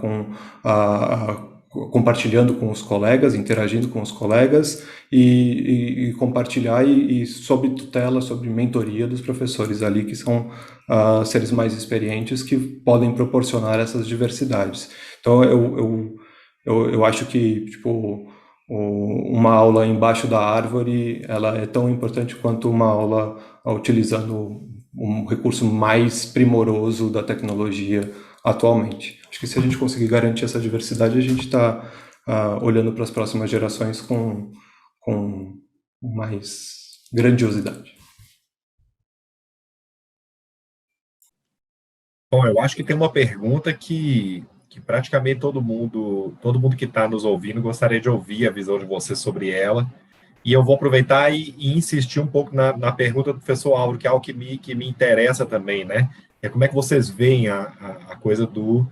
compartilhando com os colegas, interagindo com os colegas e compartilhar e sob tutela, sob mentoria dos professores ali, que são seres mais experientes que podem proporcionar essas diversidades. Então, eu acho que, tipo, uma aula embaixo da árvore, ela é tão importante quanto uma aula utilizando um recurso mais primoroso da tecnologia atualmente. Acho que se a gente conseguir garantir essa diversidade, a gente está olhando para as próximas gerações com mais grandiosidade. Bom, eu acho que tem uma pergunta que praticamente todo mundo que está nos ouvindo gostaria de ouvir a visão de você sobre ela. E eu vou aproveitar e insistir um pouco na pergunta do professor Álvaro, que é algo que me interessa também, né? É como é que vocês veem a coisa do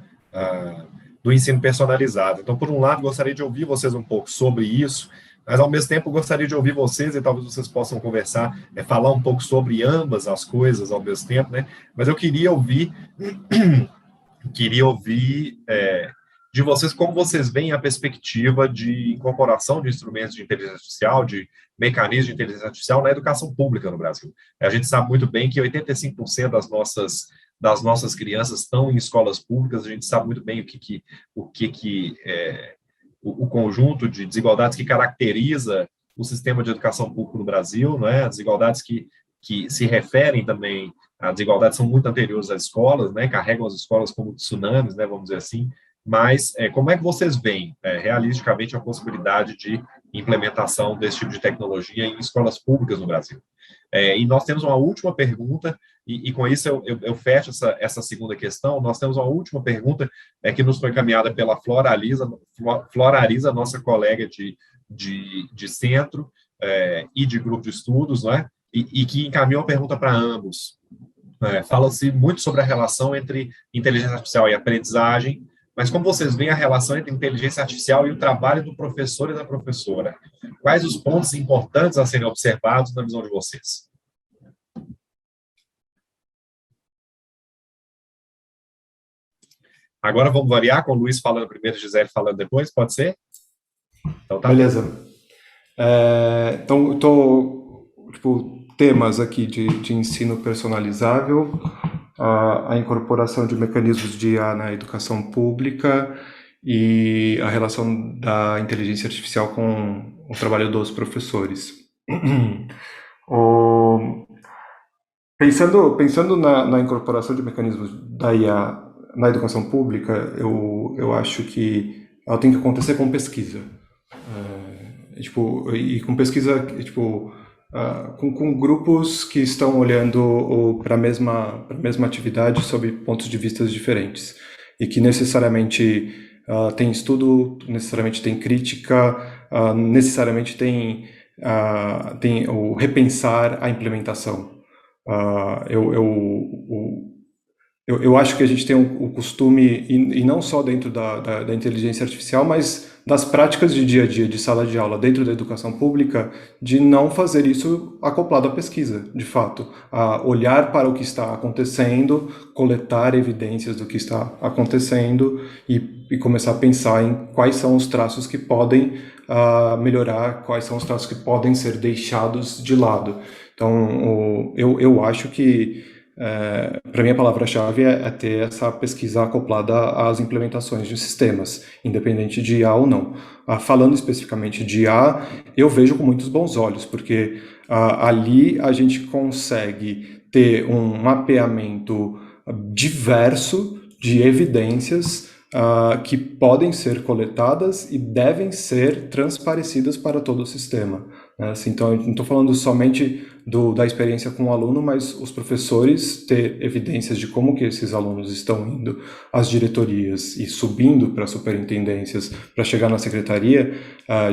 ensino personalizado. Então, por um lado, gostaria de ouvir vocês um pouco sobre isso, mas, ao mesmo tempo, gostaria de ouvir vocês, e talvez vocês possam conversar, falar um pouco sobre ambas as coisas ao mesmo tempo, né? Mas eu queria ouvir de vocês como vocês veem a perspectiva de incorporação de instrumentos de inteligência artificial, de mecanismos de inteligência artificial na educação pública no Brasil. A gente sabe muito bem que 85% das nossas crianças estão em escolas públicas, a gente sabe muito bem o conjunto de desigualdades que caracteriza o sistema de educação público no Brasil, né? Desigualdades que se referem também, as desigualdades são muito anteriores às escolas, né? Carregam as escolas como tsunamis, né? Vamos dizer assim. Mas como é que vocês veem, realisticamente, a possibilidade de implementação desse tipo de tecnologia em escolas públicas no Brasil? E nós temos uma última pergunta, e com isso eu fecho essa segunda questão. Nós temos uma última pergunta que nos foi encaminhada pela Florariza, nossa colega de centro e de grupo de estudos, não é? E que encaminhou a pergunta para ambos. Fala-se muito sobre a relação entre inteligência artificial e aprendizagem, mas como vocês veem a relação entre inteligência artificial e o trabalho do professor e da professora? Quais os pontos importantes a serem observados na visão de vocês? Agora vamos variar com o Luiz falando primeiro e Gisele falando depois, pode ser? Então tá. Beleza. Então, temas aqui de ensino personalizável, a incorporação de mecanismos de IA na educação pública e a relação da inteligência artificial com o trabalho dos professores. Pensando na incorporação de mecanismos da IA na educação pública, eu acho que ela tem que acontecer com pesquisa. E com pesquisa, com grupos que estão olhando para a mesma atividade sob pontos de vista diferentes. E que necessariamente tem estudo, necessariamente tem crítica, necessariamente tem o repensar a implementação. eu acho que a gente tem o costume, e não só dentro da inteligência artificial, mas das práticas de dia a dia de sala de aula dentro da educação pública, de não fazer isso acoplado à pesquisa, de fato. A olhar para o que está acontecendo, coletar evidências do que está acontecendo e começar a pensar em quais são os traços que podem melhorar, quais são os traços que podem ser deixados de lado. Então, eu acho que para mim, a palavra-chave é ter essa pesquisa acoplada às implementações de sistemas, independente de IA ou não. Falando especificamente de IA, eu vejo com muitos bons olhos, porque ali a gente consegue ter um mapeamento diverso de evidências que podem ser coletadas e devem ser transparecidas para todo o sistema. Assim, então, eu não estou falando somente da experiência com o aluno, mas os professores ter evidências de como que esses alunos estão indo às diretorias e subindo para superintendências para chegar na secretaria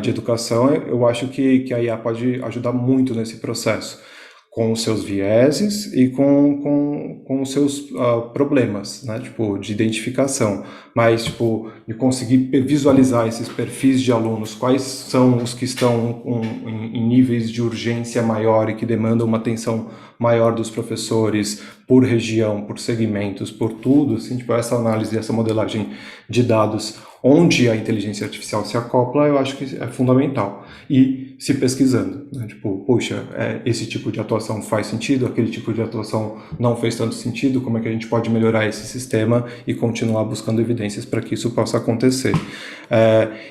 de educação, eu acho que a IA pode ajudar muito nesse processo, com os seus vieses e com os seus problemas, né, tipo, de identificação, mas, tipo, de conseguir visualizar esses perfis de alunos, quais são os que estão em níveis de urgência maior e que demandam uma atenção maior dos professores, por região, por segmentos, por tudo, assim, tipo, essa análise, essa modelagem de dados, onde a inteligência artificial se acopla, eu acho que é fundamental. E se pesquisando, né? Tipo, puxa, esse tipo de atuação faz sentido, aquele tipo de atuação não fez tanto sentido, como é que a gente pode melhorar esse sistema e continuar buscando evidências para que isso possa acontecer.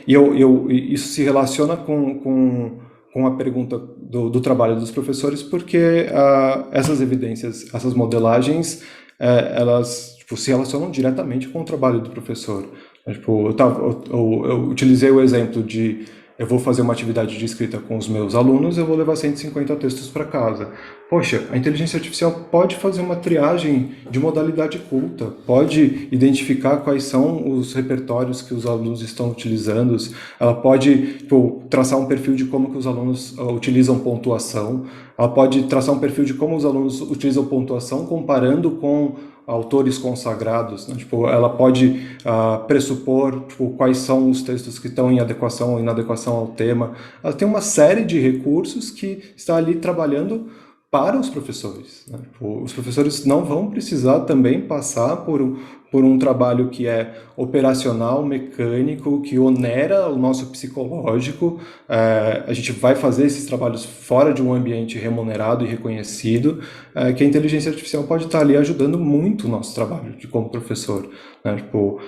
Isso se relaciona com a pergunta do trabalho dos professores, porque essas evidências, essas modelagens, elas tipo, se relacionam diretamente com o trabalho do professor. Tipo, eu utilizei o exemplo de eu vou fazer uma atividade de escrita com os meus alunos, eu vou levar 150 textos para casa. Poxa, a inteligência artificial pode fazer uma triagem de modalidade culta, pode identificar quais são os repertórios que os alunos estão utilizando, ela pode traçar um perfil de como que os alunos utilizam pontuação, ela pode traçar um perfil de como os alunos utilizam pontuação comparando com autores consagrados, né? Tipo, ela pode pressupor quais são os textos que estão em adequação ou inadequação ao tema. Ela tem uma série de recursos que está ali trabalhando para os professores, né? Tipo, os professores não vão precisar também passar por um trabalho que é operacional, mecânico, que onera o nosso psicológico. A gente vai fazer esses trabalhos fora de um ambiente remunerado e reconhecido, que a inteligência artificial pode estar ali ajudando muito o nosso trabalho como professor, né? Tipo,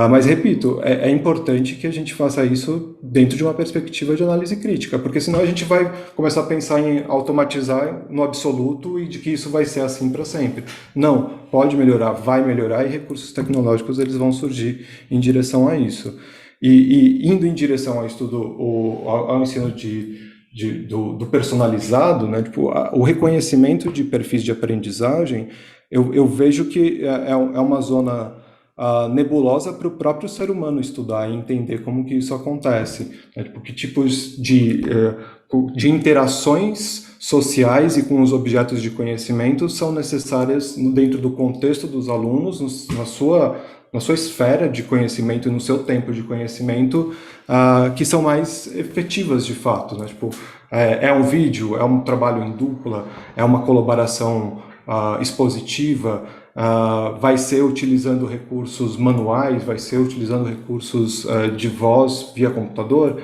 mas, repito, é importante que a gente faça isso dentro de uma perspectiva de análise crítica, porque senão a gente vai começar a pensar em automatizar no absoluto e de que isso vai ser assim para sempre. Não, pode melhorar, vai melhorar, e recursos tecnológicos eles vão surgir em direção a isso. E indo em direção ao estudo, ao ensino do personalizado, né, tipo, o reconhecimento de perfis de aprendizagem, eu vejo que é uma zona nebulosa para o próprio ser humano estudar e entender como que isso acontece, né? Tipo, que tipos de interações sociais e com os objetos de conhecimento são necessárias dentro do contexto dos alunos, na sua esfera de conhecimento e no seu tempo de conhecimento, que são mais efetivas de fato, né? Tipo, é um vídeo, é um trabalho em dupla, é uma colaboração expositiva, vai ser utilizando recursos manuais, vai ser utilizando recursos de voz via computador.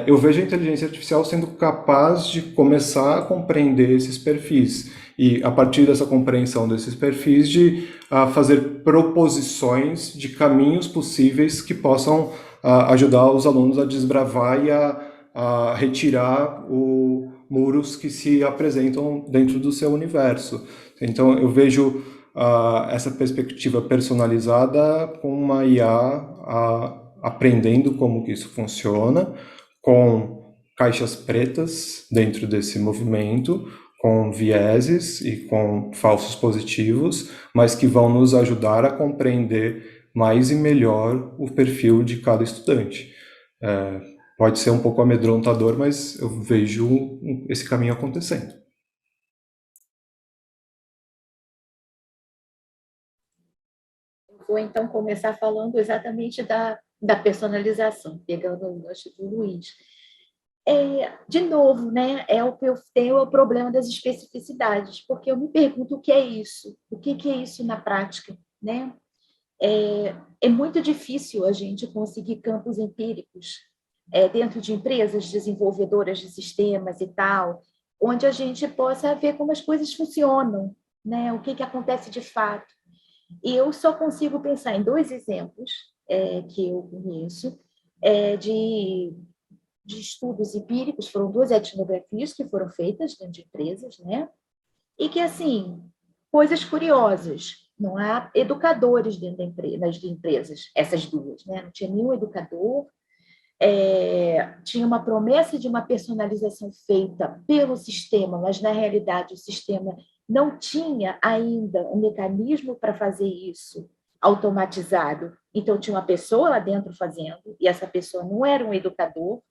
Eu vejo a inteligência artificial sendo capaz de começar a compreender esses perfis e, a partir dessa compreensão desses perfis, de fazer proposições de caminhos possíveis que possam ajudar os alunos a desbravar e a retirar muros que se apresentam dentro do seu universo. Então, eu vejo essa perspectiva personalizada com uma IA aprendendo como que isso funciona, com caixas pretas dentro desse movimento, com vieses e com falsos positivos, mas que vão nos ajudar a compreender mais e melhor o perfil de cada estudante. Pode ser um pouco amedrontador, mas eu vejo esse caminho acontecendo. vou, então, começar falando exatamente da personalização, pegando o gancho do Luiz. De novo, né, o que eu tenho é o problema das especificidades, porque eu me pergunto o que é isso, o que é isso na prática, né? É muito difícil a gente conseguir campos empíricos dentro de empresas desenvolvedoras de sistemas e tal, onde a gente possa ver como as coisas funcionam, né? O que acontece de fato. E eu só consigo pensar em 2 exemplos que eu conheço de estudos empíricos, foram 2 etnografias que foram feitas dentro de empresas, né? E que, assim, coisas curiosas, não há educadores dentro das empresas, essas 2, né? Não tinha nenhum educador, tinha uma promessa de uma personalização feita pelo sistema, mas, na realidade, o sistema não tinha ainda um mecanismo para fazer isso automatizado. Então, tinha uma pessoa lá dentro fazendo, e essa pessoa não era um educador,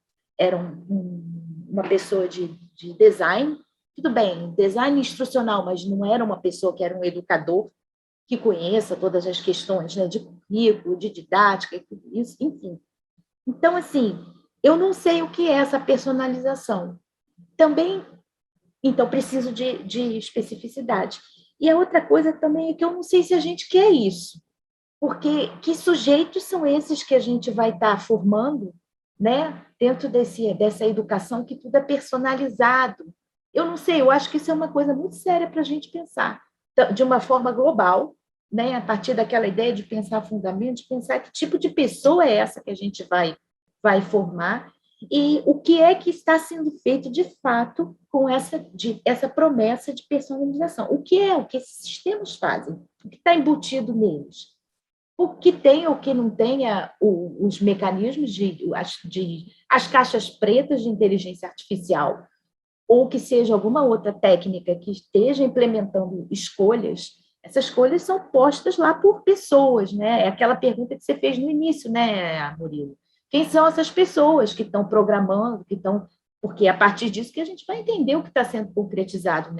era uma pessoa de design, tudo bem, design instrucional, mas não era uma pessoa que era um educador, que conheça todas as questões, né, de currículo, de didática, e tudo isso, enfim. Então, assim, eu não sei o que é essa personalização. Também, então, preciso de especificidade. E a outra coisa também é que eu não sei se a gente quer isso, porque que sujeitos são esses que a gente vai estar formando, né, dentro dessa educação que tudo é personalizado? Eu não sei, eu acho que isso é uma coisa muito séria para a gente pensar, de uma forma global, né, a partir daquela ideia de pensar fundamentos, pensar que tipo de pessoa é essa que a gente vai formar e o que é que está sendo feito de fato com essa promessa de personalização. O que esses sistemas fazem? O que está embutido neles? O que tem ou que não tenha os mecanismos as caixas pretas de inteligência artificial, ou que seja alguma outra técnica que esteja implementando escolhas, essas escolhas são postas lá por pessoas, né? É aquela pergunta que você fez no início, né, Murilo? Quem são essas pessoas que estão programando, porque é a partir disso que a gente vai entender o que está sendo concretizado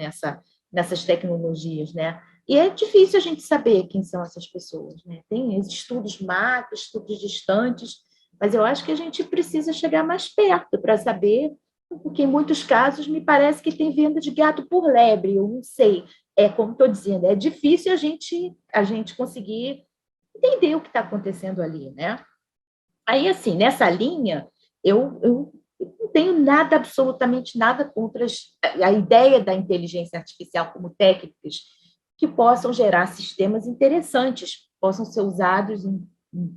nessas tecnologias, né? E é difícil a gente saber quem são essas pessoas, né? Tem estudos macros, estudos distantes, mas eu acho que a gente precisa chegar mais perto para saber, porque em muitos casos me parece que tem venda de gato por lebre, eu não sei. Como estou dizendo, é difícil a gente conseguir entender o que está acontecendo ali, né? Aí, assim, nessa linha, eu não tenho nada, absolutamente nada contra a ideia da inteligência artificial como técnicas que possam gerar sistemas interessantes, possam ser usados em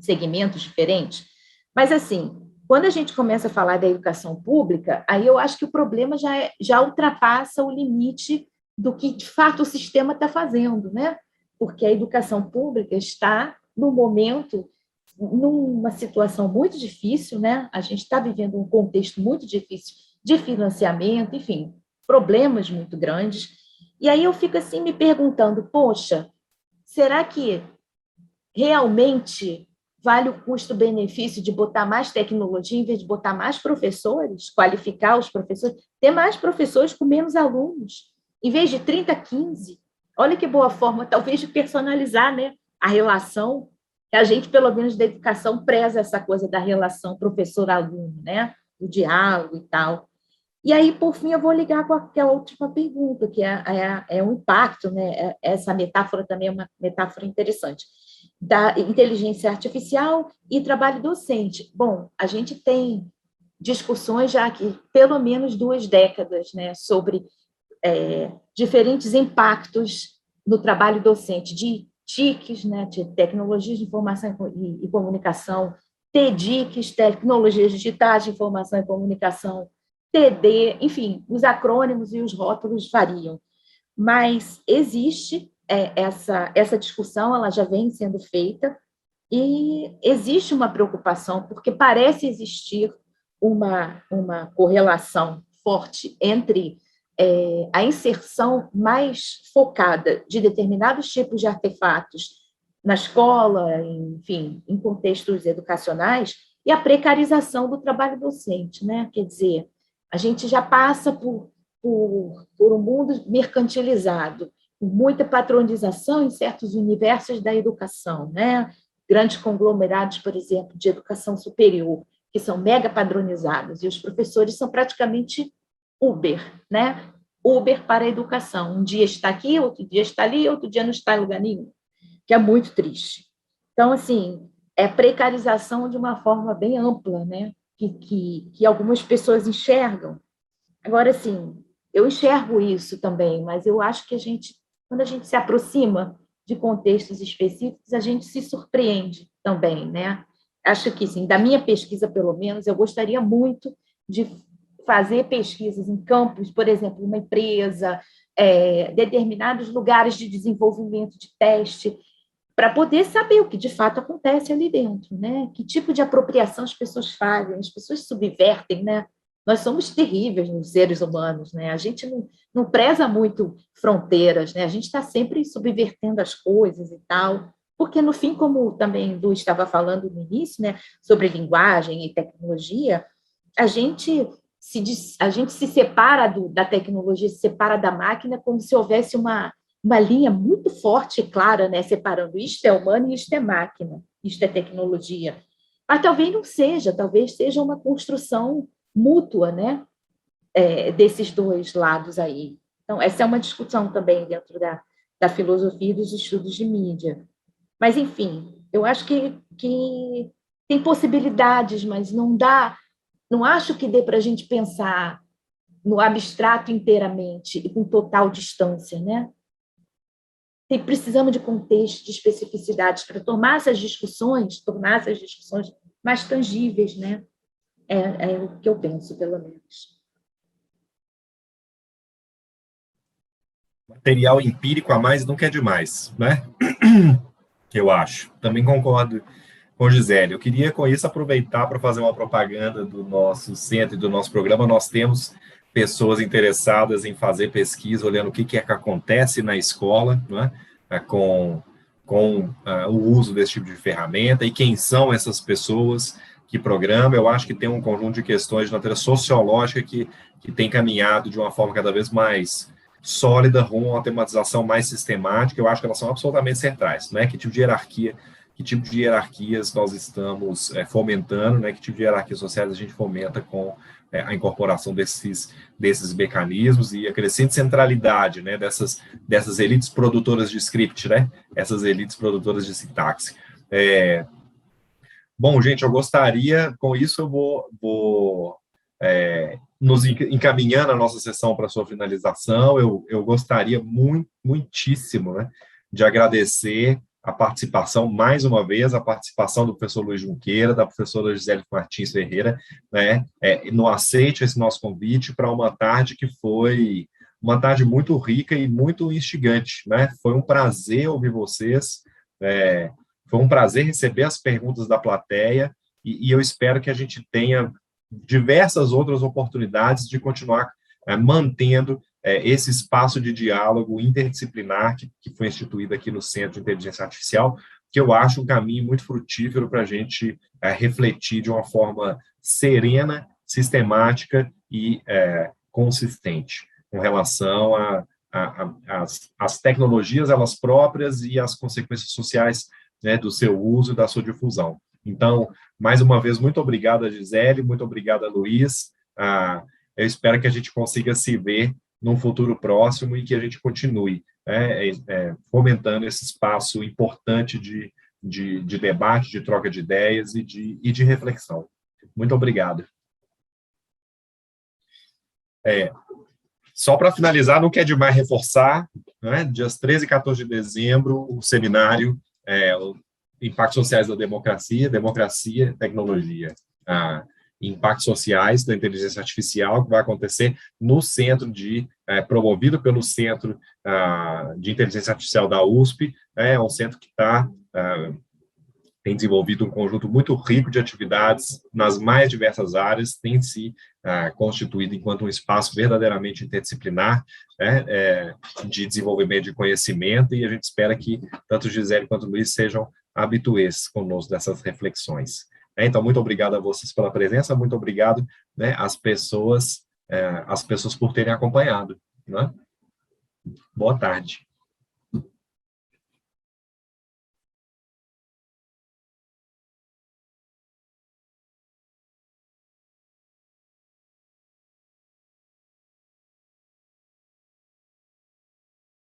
segmentos diferentes. Mas, assim, quando a gente começa a falar da educação pública, aí eu acho que o problema já ultrapassa o limite do que, de fato, o sistema está fazendo, né? Porque a educação pública está, no momento, numa situação muito difícil, né? A gente está vivendo um contexto muito difícil de financiamento, enfim, problemas muito grandes. E aí eu fico assim me perguntando, poxa, será que realmente vale o custo-benefício de botar mais tecnologia em vez de botar mais professores, qualificar os professores, ter mais professores com menos alunos, em vez de 30, 15? Olha que boa forma, talvez, de personalizar, né, a relação. A gente, pelo menos da educação, preza essa coisa da relação professor-aluno, né? O diálogo e tal. E aí, por fim, eu vou ligar com aquela última pergunta, que é o impacto, né? Essa metáfora também é uma metáfora interessante, da inteligência artificial e trabalho docente. Bom, a gente tem discussões já aqui, pelo menos 2 décadas, né, sobre diferentes impactos no trabalho docente, de TICs, né, de tecnologias de informação e comunicação, TDICs, tecnologias digitais de informação e comunicação, TD, enfim, os acrônimos e os rótulos variam. Mas existe essa discussão, ela já vem sendo feita, e existe uma preocupação, porque parece existir uma correlação forte entre a inserção mais focada de determinados tipos de artefatos na escola, enfim, em contextos educacionais, e a precarização do trabalho docente, né? Quer dizer, a gente já passa por um mundo mercantilizado, muita patronização em certos universos da educação, né? Grandes conglomerados, por exemplo, de educação superior, que são mega padronizados, e os professores são praticamente Uber, né? Uber para a educação. Um dia está aqui, outro dia está ali, outro dia não está em lugar nenhum, que é muito triste. Então, assim, é precarização de uma forma bem ampla, né? Que algumas pessoas enxergam. Agora, assim, eu enxergo isso também, mas eu acho que quando a gente se aproxima de contextos específicos, a gente se surpreende também, né? Acho que, sim, da minha pesquisa, pelo menos, eu gostaria muito de fazer pesquisas em campos, por exemplo, uma empresa, determinados lugares de desenvolvimento de teste, para poder saber o que de fato acontece ali dentro, né? Que tipo de apropriação as pessoas fazem, as pessoas subvertem, né? Nós somos terríveis nos seres humanos, né? A gente não preza muito fronteiras, né? A gente está sempre subvertendo as coisas e tal, porque no fim, como também Lu estava falando no início, né, sobre linguagem e tecnologia, a gente se separa da tecnologia, se separa da máquina como se houvesse uma linha muito forte e clara, né, separando isto é humano e isto é máquina, isto é tecnologia. Mas talvez seja uma construção mútua, né, desses dois lados aí. Então, essa é uma discussão também dentro da filosofia e dos estudos de mídia. Mas, enfim, eu acho que tem possibilidades, mas não acho que dê para a gente pensar no abstrato inteiramente e com total distância, né? Precisamos de contexto, de especificidades para tornar essas discussões mais tangíveis, né? É o que eu penso, pelo menos. Material empírico a mais nunca é demais, né? Eu acho. Também concordo com Gisele. Eu queria, com isso, aproveitar para fazer uma propaganda do nosso centro e do nosso programa. Nós temos pessoas interessadas em fazer pesquisa, olhando o que acontece na escola, né? com o uso desse tipo de ferramenta, e quem são essas pessoas que programam. Eu acho que tem um conjunto de questões de natureza sociológica que tem caminhado de uma forma cada vez mais sólida rumo a uma tematização mais sistemática. Eu acho que elas são absolutamente centrais, né? Que tipo de hierarquias nós estamos fomentando, né? Que tipo de hierarquias sociais a gente fomenta com a incorporação desses mecanismos e a crescente centralidade, né? Dessas elites produtoras de script, né? Essas elites produtoras de sintaxe. Bom, gente, eu gostaria, com isso eu vou nos encaminhando a nossa sessão para sua finalização. Eu gostaria muitíssimo, né, de agradecer a participação, mais uma vez, a participação do professor Luiz Junqueira, da professora Gisele Martins Ferreira, né, no aceite esse nosso convite para uma tarde que foi uma tarde muito rica e muito instigante, né? Foi um prazer ouvir vocês, foi um prazer receber as perguntas da plateia, e eu espero que a gente tenha diversas outras oportunidades de continuar mantendo esse espaço de diálogo interdisciplinar que foi instituído aqui no Centro de Inteligência Artificial, que eu acho um caminho muito frutífero para a gente refletir de uma forma serena, sistemática e consistente com relação às tecnologias elas próprias e as consequências sociais, né, do seu uso e da sua difusão. Então, mais uma vez, muito obrigado a Gisele, muito obrigado a Luiz. Eu espero que a gente consiga se ver num futuro próximo e que a gente continue fomentando esse espaço importante de debate, de troca de ideias e de reflexão. Muito obrigado. Só para finalizar, não quer demais reforçar, né, dias 13 e 14 de dezembro, o seminário Impactos Sociais da Democracia, Democracia e Tecnologia. Impactos Sociais da Inteligência Artificial, que vai acontecer no centro promovido pelo Centro de Inteligência Artificial da USP, um centro que tem desenvolvido um conjunto muito rico de atividades nas mais diversas áreas, tem se constituído enquanto um espaço verdadeiramente interdisciplinar, de desenvolvimento de conhecimento, e a gente espera que tanto Gisele quanto Luiz sejam habituês conosco dessas reflexões. Então, muito obrigado a vocês pela presença, muito obrigado, né, às pessoas por terem acompanhado. Né? Boa tarde.